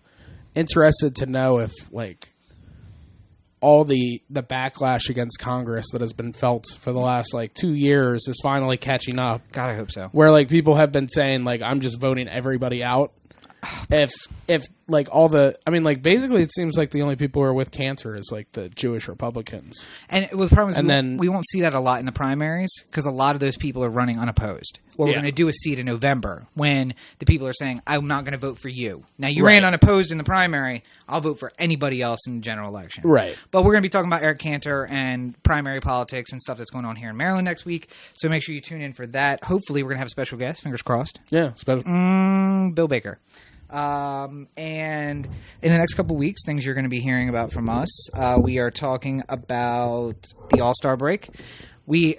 interested to know if, like, all the backlash against Congress that has been felt for the last, 2 years is finally catching up. God, I hope so. Where, people have been saying, I'm just voting everybody out. If basically it seems like the only people who are with Cantor is the Jewish Republicans. And the problem is we won't see that a lot in the primaries because a lot of those people are running unopposed. What we're going to do is see it in November when the people are saying, I'm not going to vote for you. Now, you ran unopposed in the primary. I'll vote for anybody else in the general election. Right. But we're going to be talking about Eric Cantor and primary politics and stuff that's going on here in Maryland next week. So make sure you tune in for that. Hopefully, we're going to have a special guest. Fingers crossed. Yeah. Bill Baker. And in the next couple of weeks, things you're going to be hearing about from us, we are talking about the All-Star break. We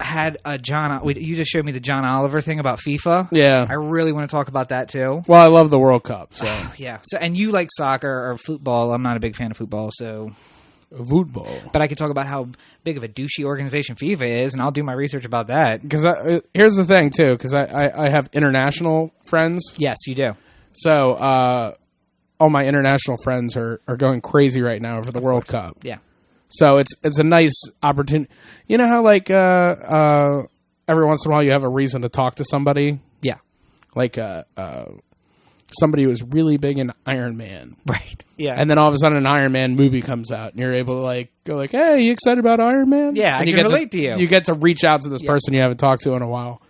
had you just showed me the John Oliver thing about FIFA. Yeah. I really want to talk about that too. Well, I love the World Cup. So yeah. So, and you like soccer or football. I'm not a big fan of football, so... Football. But I could talk about how big of a douchey organization FIFA is, and I'll do my research about that. Because here's the thing, too, because I have international friends. Yes, you do. So, all my international friends are going crazy right now over the World Cup. Yeah. So it's a nice opportunity. You know how every once in a while you have a reason to talk to somebody? Yeah. Somebody who was really big in Iron Man. Right. Yeah. And then all of a sudden an Iron Man movie comes out and you're able to go hey, you excited about Iron Man? Yeah, and I can relate to you. You get to reach out to this person you haven't talked to in a while.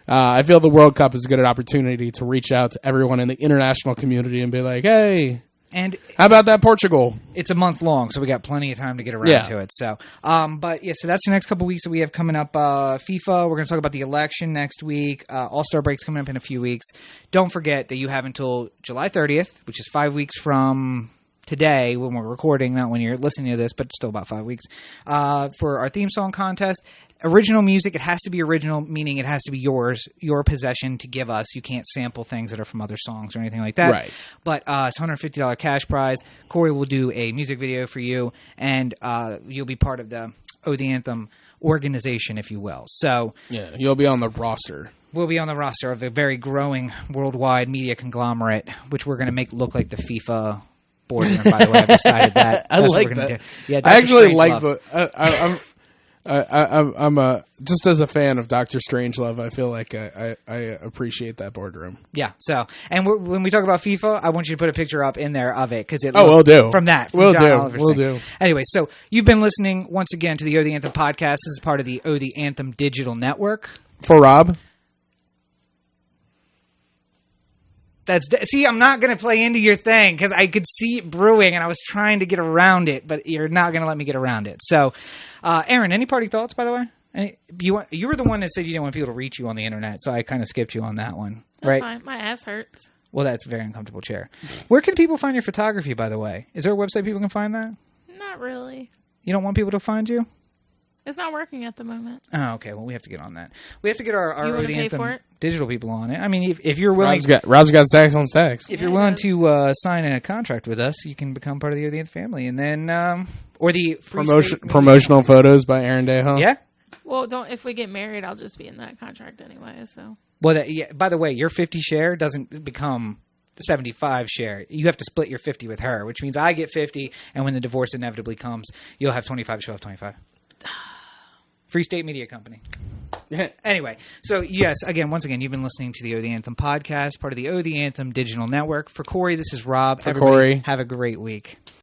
I feel the World Cup is a good opportunity to reach out to everyone in the international community and be like, hey, and how about that Portugal? It's a month long, so we got plenty of time to get around to it. So, so that's the next couple weeks that we have coming up. FIFA, we're going to talk about the election next week. All-Star break's coming up in a few weeks. Don't forget that you have until July 30th, which is 5 weeks from today when we're recording, not when you're listening to this, but still about 5 weeks, for our theme song contest. Original music, it has to be original, meaning it has to be yours, your possession to give us. You can't sample things that are from other songs or anything like that. Right. But it's $150 cash prize. Cory will do a music video for you, and you'll be part of the Anthem organization, if you will. So yeah, you'll be on the roster. We'll be on the roster of a very growing worldwide media conglomerate, which we're going to make look like the FIFA boardroom, by the way. I've decided that. I like that. Yeah, I actually like the... I'm just as a fan of Dr. Strangelove, I feel like I appreciate that boardroom. Yeah. So, and when we talk about FIFA, I want you to put a picture up in there of it because it. We'll do from that. We'll John do. Anyway, so you've been listening once again to the Oh the Anthem podcast. This is part of the Oh the Anthem digital network. For Rob. See, I'm not going to play into your thing because I could see it brewing and I was trying to get around it, but you're not going to let me get around it. So, Erin, any party thoughts, by the way? You were the one that said you didn't want people to reach you on the internet, so I kind of skipped you on that one. That's right? Fine. My ass hurts. Well, that's a very uncomfortable chair. Where can people find your photography, by the way? Is there a website people can find that? Not really. You don't want people to find you? It's not working at the moment. Oh, okay. Well, we have to get on that. We have to get our You wanna the pay Anthem for it? digital people on it. I mean, if you're willing, Rob's got stacks on stacks. if you're willing to sign a contract with us, you can become part of the Anthem family, and then or the free promotional photos by Erin Deha. Yeah. Well, if we get married, I'll just be in that contract anyway. So. Well, by the way, your 50 share doesn't become 75 share. You have to split your 50 with her, which means I get 50, and when the divorce inevitably comes, you'll have 25. She'll have 25. Free State Media Company. Anyway, so yes, once again, you've been listening to the The Anthem podcast, part of the The Anthem digital network. For Cory, this is Rob. For Cory, have a great week.